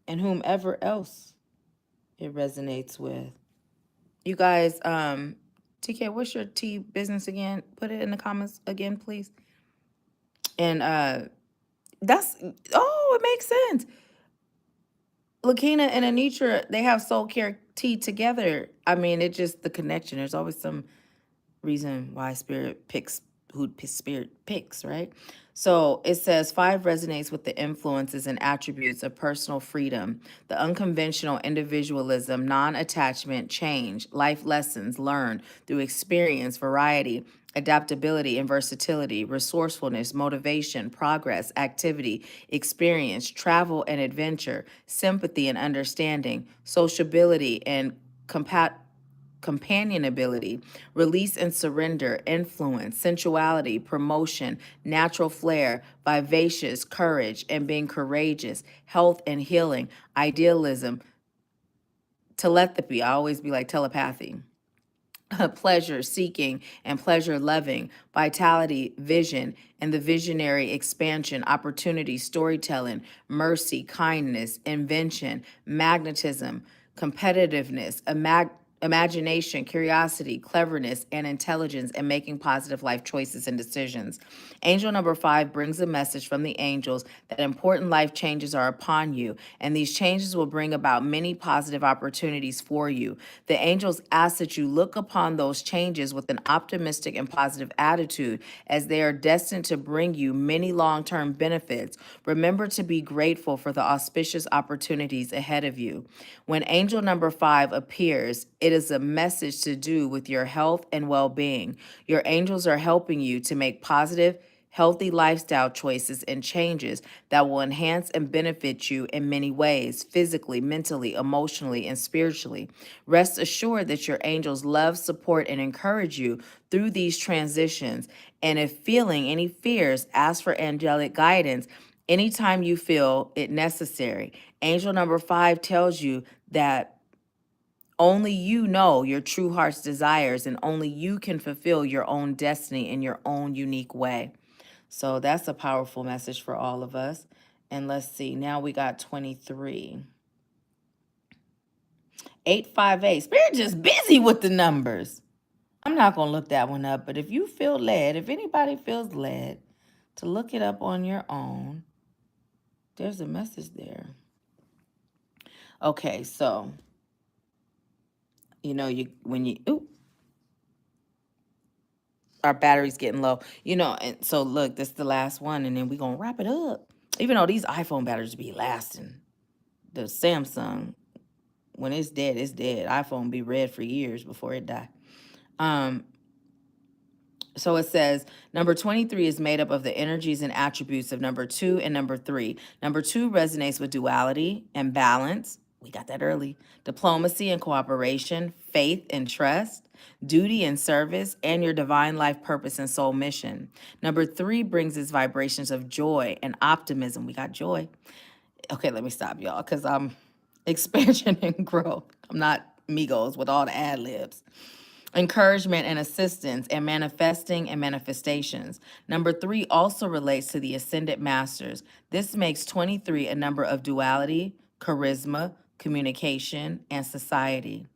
And whomever else it resonates with. You guys, TK, what's your tea business again? Put it in the comments again, please. And that's, oh, it makes sense. Lakina and Anitra, they have soul care tea together. I mean, it just, the connection. There's always some reason why spirit picks who spirit picks, right? So it says 5 resonates with the influences and attributes of personal freedom, the unconventional individualism, non-attachment, change, life lessons learned through experience, variety, adaptability and versatility, resourcefulness, motivation, progress, activity, experience, travel and adventure, sympathy and understanding, sociability and companionability, release and surrender, influence, sensuality, promotion, natural flair, vivacious, courage, and being courageous, health and healing, idealism, telepathy. I always be like telepathy. Pleasure seeking and pleasure loving, vitality, vision, and the visionary expansion, opportunity, storytelling, mercy, kindness, invention, magnetism, competitiveness, imagination, curiosity, cleverness, and intelligence, and making positive life choices and decisions. Angel number 5 brings a message from the angels that important life changes are upon you, and these changes will bring about many positive opportunities for you. The angels ask that you look upon those changes with an optimistic and positive attitude, as they are destined to bring you many long-term benefits. Remember to be grateful for the auspicious opportunities ahead of you. When angel number 5 appears, it is a message to do with your health and well-being. Your angels are helping you to make positive, healthy lifestyle choices and changes that will enhance and benefit you in many ways, physically, mentally, emotionally, and spiritually. Rest assured that your angels love, support, and encourage you through these transitions. And if feeling any fears, ask for angelic guidance anytime you feel it necessary. Angel number 5 tells you that only you know your true heart's desires, and only you can fulfill your own destiny in your own unique way. So that's a powerful message for all of us. And let's see, now we got 23. 858. Spirit just busy with the numbers. I'm not going to look that one up, but if you feel led, if anybody feels led to look it up on your own, there's a message there. Okay, so, our battery's getting low, and so look, this is the last one, and then we're going to wrap it up. Even though these iPhone batteries be lasting, the Samsung, when it's dead, it's dead. iPhone be red for years before it die. So it says number 23 is made up of the energies and attributes of number 2 and number 3. Number 2 resonates with duality and balance. We got that early. Diplomacy and cooperation, faith and trust, duty and service, and your divine life purpose and soul mission. Number 3 brings its vibrations of joy and optimism. We got joy. Okay, let me stop, y'all, because I'm expansion and growth. I'm not Migos with all the ad libs. Encouragement and assistance, and manifesting and manifestations. Number 3 also relates to the ascended masters. This makes 23 a number of duality, charisma, communication, and society.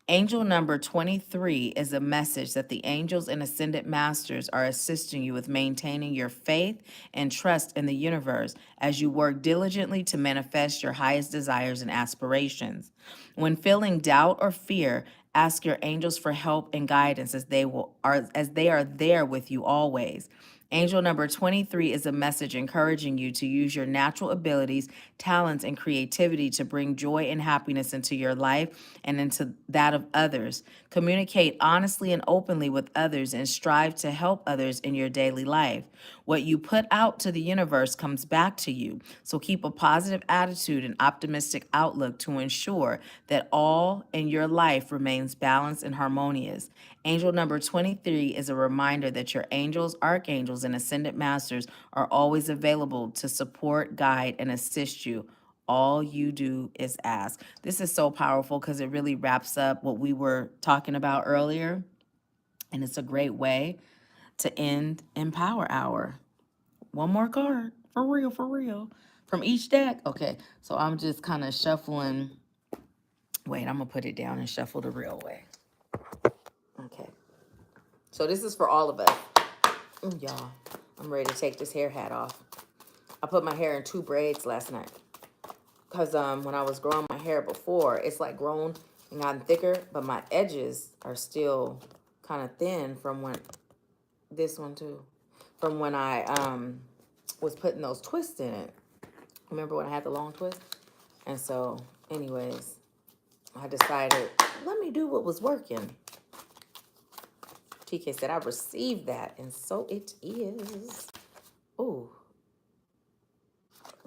Angel number 23 is a message that the angels and ascended masters are assisting you with maintaining your faith and trust in the universe as you work diligently to manifest your highest desires and aspirations. When feeling doubt or fear, ask your angels for help and guidance, as they are there with you always. Angel number 23 is a message encouraging you to use your natural abilities, talents, and creativity to bring joy and happiness into your life and into that of others. Communicate honestly and openly with others and strive to help others in your daily life. What you put out to the universe comes back to you. So keep a positive attitude and optimistic outlook to ensure that all in your life remains balanced and harmonious. Angel number 23 is a reminder that your angels, archangels, and ascended masters are always available to support, guide, and assist you. All you do is ask. This is so powerful because it really wraps up what we were talking about earlier. And it's a great way to end Empower Hour. One more card. For real, for real. From each deck. Okay, so I'm just kind of shuffling. Wait, I'm going to put it down and shuffle the real way. Okay. So this is for all of us. Ooh, y'all, I'm ready to take this hair hat off. I put my hair in 2 braids last night. Because when I was growing my hair before, it's like grown and gotten thicker, but my edges are still kind of thin from when, this one too, from when I was putting those twists in it. Remember when I had the long twist? And so, anyways, I decided, let me do what was working. TK said, I received that, and so it is. Ooh,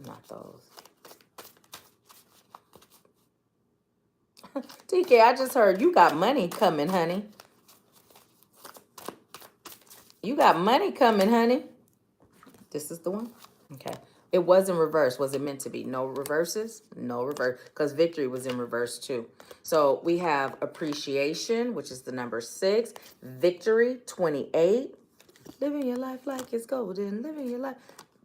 not those. TK, I just heard you got money coming, honey. You got money coming, honey. This is the one? Okay. It was in reverse. Was it meant to be? No reverses? No reverse. Because victory was in reverse too. So we have appreciation, which is the number 6. Victory, 28. Living your life like it's golden. Living your life.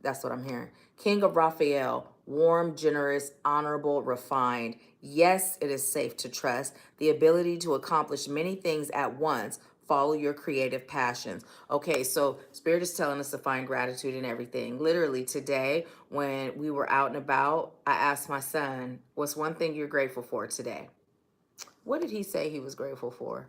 That's what I'm hearing. King of Raphael, warm, generous, honorable, refined. Yes, it is safe to trust. The ability to accomplish many things at once. Follow your creative passions. Okay, so Spirit is telling us to find gratitude in everything. Literally today, when we were out and about, I asked my son, what's one thing you're grateful for today? What did he say he was grateful for?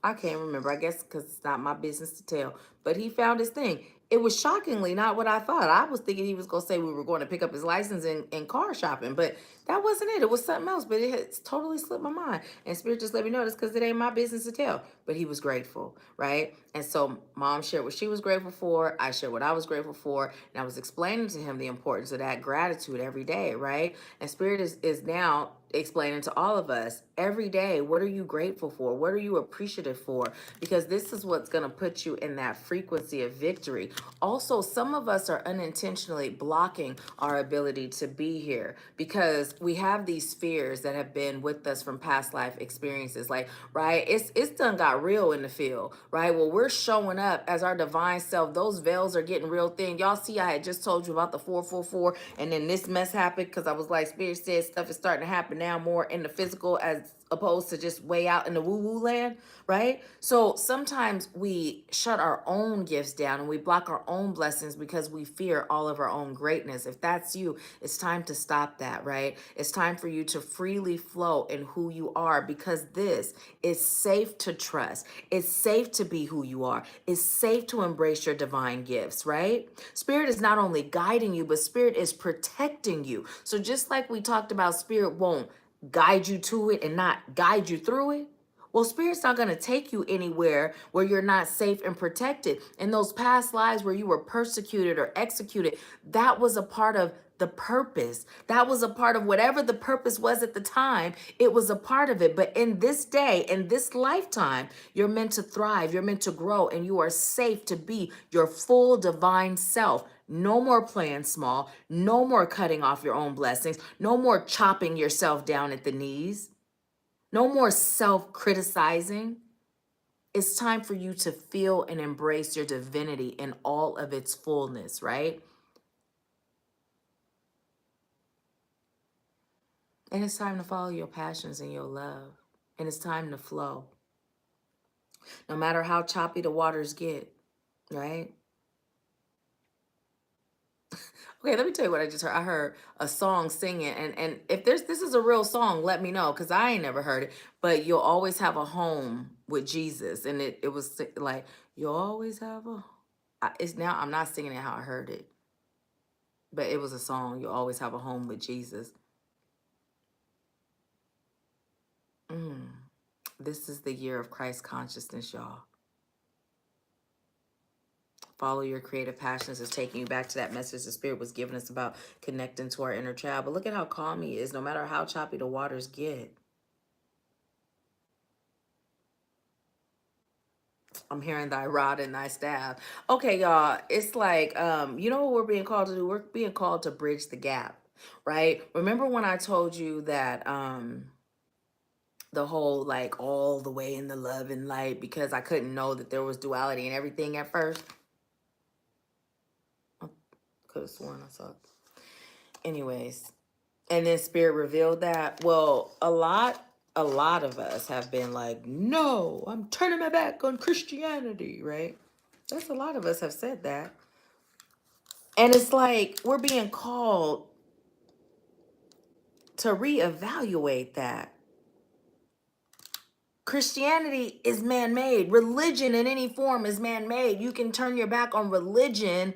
I can't remember. I guess because it's not my business to tell. But he found his thing. It was shockingly not what I thought. I was thinking he was going to say we were going to pick up his license and car shopping. But that wasn't it. It was something else. But it had totally slipped my mind. And Spirit just let me know this because it ain't my business to tell. But he was grateful, right? And so Mom shared what she was grateful for. I shared what I was grateful for. And I was explaining to him the importance of that gratitude every day, right? And Spirit is now explaining to all of us every day, what are you grateful for? What are you appreciative for? Because this is what's going to put you in that frequency of victory. Also, some of us are unintentionally blocking our ability to be here because we have these fears that have been with us from past life experiences. Like, right, it's done got real in the field, right? Well, we're showing up as our divine self. Those veils are getting real thin. Y'all see, I had just told you about the 444, and then this mess happened because I was like, Spirit said stuff is starting to happen now more in the physical as opposed to just way out in the woo-woo land, right? So sometimes we shut our own gifts down and we block our own blessings because we fear all of our own greatness. If that's you, it's time to stop that, right? It's time for you to freely flow in who you are because this is safe to trust. It's safe to be who you are. It's safe to embrace your divine gifts, right? Spirit is not only guiding you, but Spirit is protecting you. So just like we talked about, Spirit won't guide you to it and not guide you through it. Well, Spirit's not going to take you anywhere where you're not safe and protected. In those past lives where you were persecuted or executed, that was a part of the purpose. That was a part of whatever the purpose was at the time. It was a part of it. But in this day, in this lifetime, you're meant to thrive. You're meant to grow, and you are safe to be your full divine self. No more playing small. No more cutting off your own blessings. No more chopping yourself down at the knees. No more self-criticizing. It's time for you to feel and embrace your divinity in all of its fullness, right? And it's time to follow your passions and your love. And it's time to flow. No matter how choppy the waters get, right? Okay, let me tell you what I just heard. I heard a song singing, and if this is a real song, let me know because I ain't never heard it. But you'll always have a home with Jesus, and it was like You always have a. It's now. I'm not singing it how I heard it, but it was a song. You always have a home with Jesus. Mm. This is the year of Christ consciousness, y'all. Follow your creative passions is taking you back to that message the Spirit was giving us about connecting to our inner child. But look at how calm he is, no matter how choppy the waters get. I'm hearing thy rod and thy staff. Okay, y'all. It's like, you know what we're being called to do? We're being called to bridge the gap, right? Remember when I told you that the whole like all the way in the love and light, because I couldn't know that there was duality and everything at first? I could have sworn I saw it. Anyways, and then Spirit revealed that. Well, a lot of us have been like, no, I'm turning my back on Christianity, right? That's a lot of us have said that. And it's like we're being called to reevaluate that. Christianity is man-made. Religion in any form is man-made. You can turn your back on religion,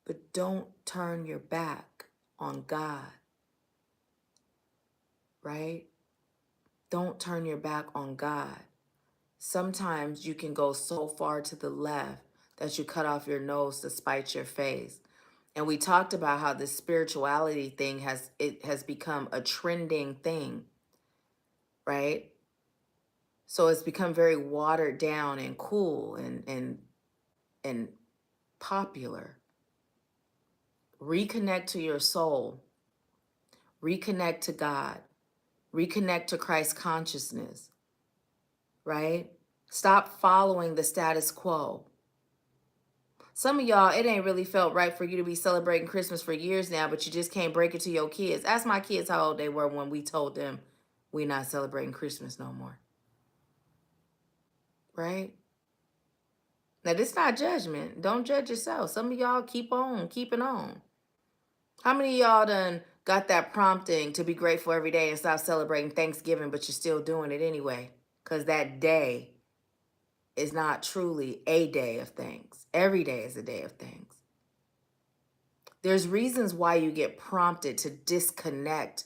but don't turn your back on God, right? Don't turn your back on God. Sometimes you can go so far to the left that you cut off your nose to spite your face. And we talked about how this spirituality thing has become a trending thing, right? So it's become very watered down and cool and popular. Reconnect to your soul. Reconnect to God. Reconnect to Christ consciousness, right? Stop following the status quo. Some of y'all, it ain't really felt right for you to be celebrating Christmas for years now, but you just can't break it to your kids. Ask my kids how old they were when we told them we're not celebrating Christmas no more. Right? Now, this not judgment. Don't judge yourself. Some of y'all keep on keeping on. How many of y'all done got that prompting to be grateful every day and stop celebrating Thanksgiving, but you're still doing it anyway? Because that day is not truly a day of thanks. Every day is a day of thanks. There's reasons why you get prompted to disconnect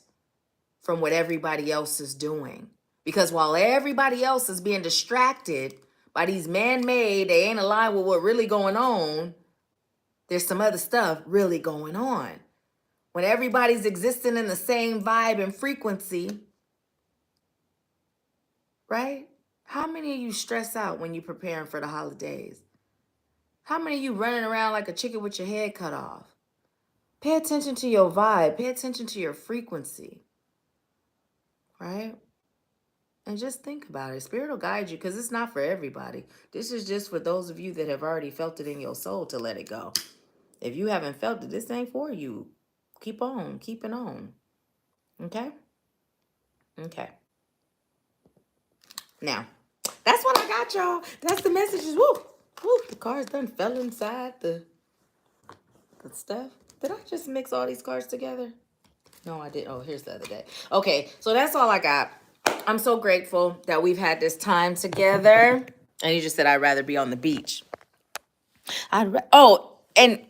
from what everybody else is doing. Because while everybody else is being distracted by these man-made, they ain't aligned with what really going on, there's some other stuff really going on. When everybody's existing in the same vibe and frequency, right? How many of you stress out when you're preparing for the holidays? How many of you running around like a chicken with your head cut off? Pay attention to your vibe. Pay attention to your frequency, right? And just think about it. Spirit will guide you because it's not for everybody. This is just for those of you that have already felt it in your soul to let it go. If you haven't felt it, this ain't for you. Keep on, keeping on. Okay? Okay. Now, that's what I got, y'all. That's the messages. Woo! Woo! The cards done fell inside the stuff. Did I just mix all these cards together? No, I didn't. Oh, here's the other day. Okay, so that's all I got. I'm so grateful that we've had this time together. And you just said I'd rather be on the beach. And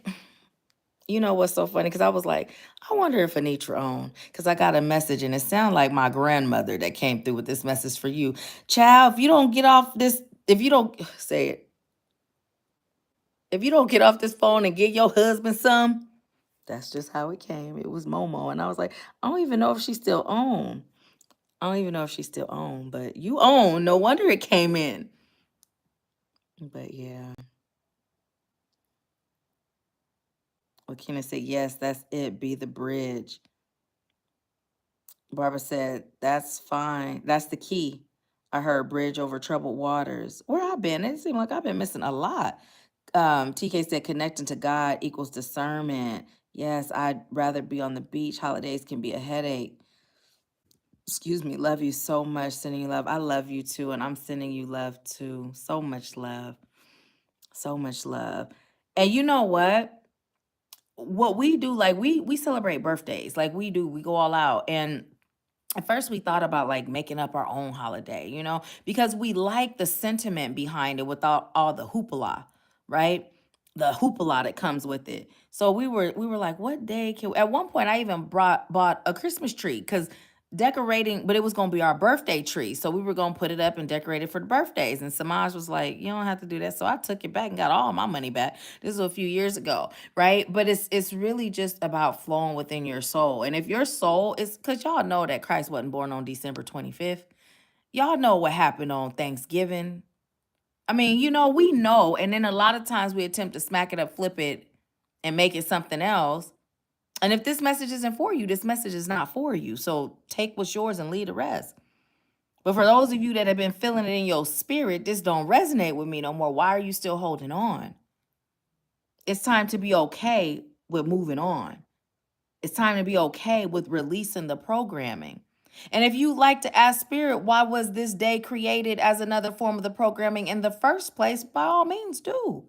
you know what's so funny? Because I was like, I wonder if Anitra on. Because I got a message and it sounded like my grandmother that came through with this message for you. Child, if you don't get off this, if you don't, say it. If you don't get off this phone and get your husband some, that's just how it came. It was Momo. And I was like, I don't even know if she's still on. I don't even know if she's still on. But you own. No wonder it came in. But yeah. Well, Kenneth said, yes, that's it. Be the bridge. Barbara said, that's fine. That's the key. I heard bridge over troubled waters. Where I've been, it seemed like I've been missing a lot. TK said, connecting to God equals discernment. Yes, I'd rather be on the beach. Holidays can be a headache. Excuse me. Love you so much. Sending you love. I love you too. And I'm sending you love too. So much love. So much love. And you know what we do, like we celebrate birthdays, like we do, we go all out. And At first we thought about like making up our own holiday, you know, because we like the sentiment behind it without all the hoopla, right? The hoopla that comes with it. So we were like, what day can at one point I even bought a Christmas tree because decorating, but it was gonna be our birthday tree. So we were gonna put it up and decorate it for the birthdays. And Samaj was like, you don't have to do that. So I took it back and got all my money back. This was a few years ago, right? But it's really just about flowing within your soul. And if your soul is, because y'all know that Christ wasn't born on December 25th. Y'all know what happened on Thanksgiving. I mean, you know, we know. And then a lot of times we attempt to smack it up, flip it, and make it something else. And if this message isn't for you, this message is not for you. So take what's yours and leave the rest. But for those of you that have been feeling it in your spirit, this don't resonate with me no more. Why are you still holding on? It's time to be okay with moving on. It's time to be okay with releasing the programming. And if you like to ask spirit, why was this day created as another form of the programming in the first place? By all means, do.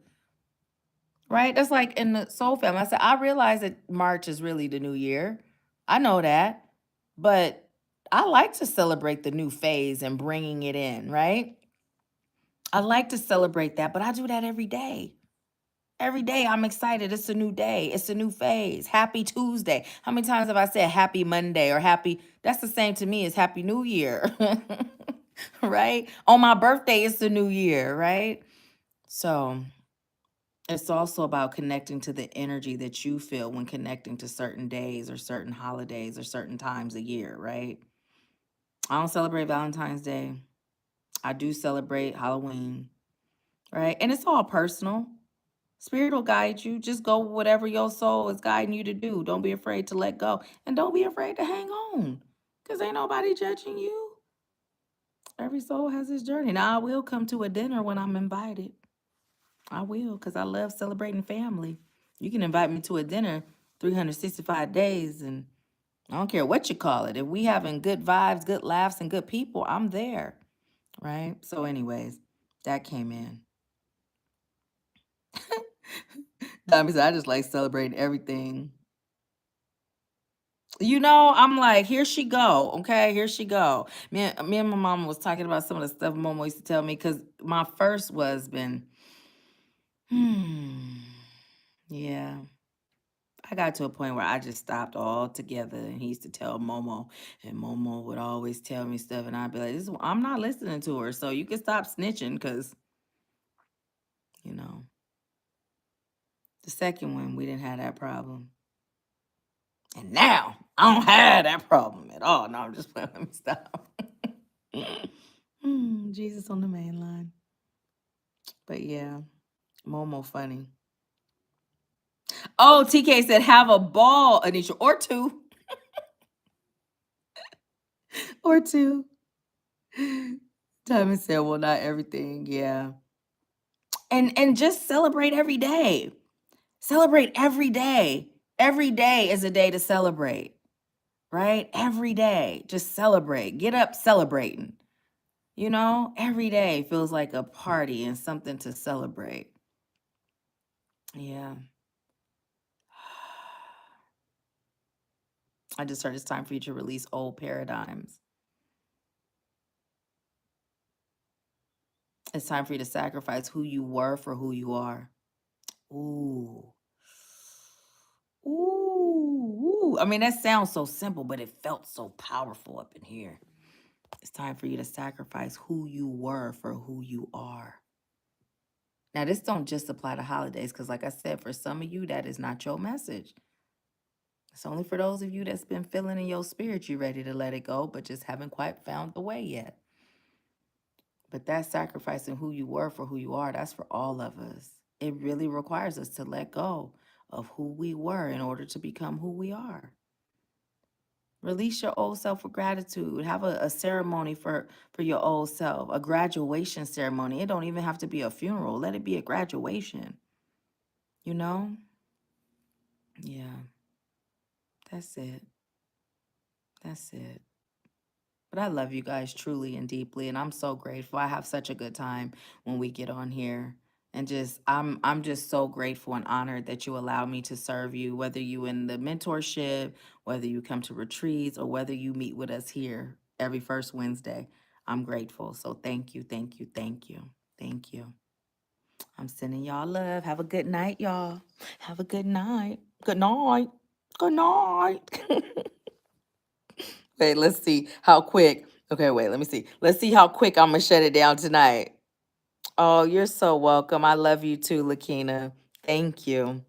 Right? That's like in the soul family. I said, I realize that March is really the new year. I know that. But I like to celebrate the new phase and bringing it in, right? I like to celebrate that, but I do that every day. Every day I'm excited. It's a new day. It's a new phase. Happy Tuesday. How many times have I said happy Monday or happy? That's the same to me as happy New Year. Right? On my birthday, it's the new year, right? So it's also about connecting to the energy that you feel when connecting to certain days or certain holidays or certain times a year, right? I don't celebrate Valentine's Day. I do celebrate Halloween, right? And it's all personal. Spirit will guide you. Just go whatever your soul is guiding you to do. Don't be afraid to let go. And don't be afraid to hang on. Because ain't nobody judging you. Every soul has its journey. Now, I will come to a dinner when I'm invited. I will, because I love celebrating family. You can invite me to a dinner 365 days, and I don't care what you call it. If we having good vibes, good laughs, and good people, I'm there. Right? So, anyways, that came in. Tommy said, I just like celebrating everything. You know, I'm like, here she go. Okay, here she go. Me and my mom was talking about some of the stuff Mama used to tell me because my first husband, yeah, I got to a point where I just stopped altogether. And he used to tell Momo, and Momo would always tell me stuff, and I'd be like, I'm not listening to her, so you can stop snitching because, you know, the second one, we didn't have that problem. And now I don't have that problem at all. No, I'm just playing. Let me stop. Jesus on the main line. But yeah, Momo funny. Oh, TK said, have a ball, Anisha, or two. Or two. Tommy said, well, not everything. Yeah. And just celebrate every day. Celebrate every day. Every day is a day to celebrate, right? Every day. Just celebrate. Get up celebrating. You know, every day feels like a party and something to celebrate. Yeah. I just heard it's time for you to release old paradigms. It's time for you to sacrifice who you were for who you are. Ooh. Ooh. I mean, that sounds so simple, but it felt so powerful up in here. It's time for you to sacrifice who you were for who you are. Now, this don't just apply to holidays, because like I said, for some of you, that is not your message. It's only for those of you that's been feeling in your spirit you ready to let it go, but just haven't quite found the way yet. But that sacrificing who you were for who you are, that's for all of us. It really requires us to let go of who we were in order to become who we are. Release your old self with gratitude. Have a ceremony for your old self, a graduation ceremony. It don't even have to be a funeral. Let it be a graduation. You know? Yeah. That's it. That's it. But I love you guys truly and deeply, and I'm so grateful. I have such a good time when we get on here. And just I'm just so grateful and honored that you allow me to serve you, whether you in the mentorship, whether you come to retreats, or whether you meet with us here every first Wednesday. I'm grateful. So thank you, thank you, thank you, thank you. I'm sending y'all love. Have a good night, y'all. Have a good night. Good night. Good night. Wait, let's see how quick. Okay, wait, let me see. Let's see how quick I'm gonna shut it down tonight. Oh, you're so welcome. I love you too, Lakina. Thank you.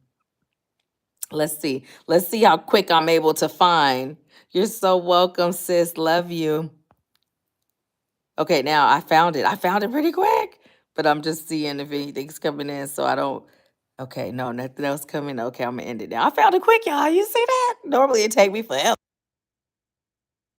Let's see. Let's see how quick I'm able to find. You're so welcome, sis. Love you. Okay, now I found it. I found it pretty quick, but I'm just seeing if anything's coming in so I don't. Okay, no, nothing else coming. Okay, I'm gonna end it now. I found it quick, y'all. You see that? Normally it take me forever.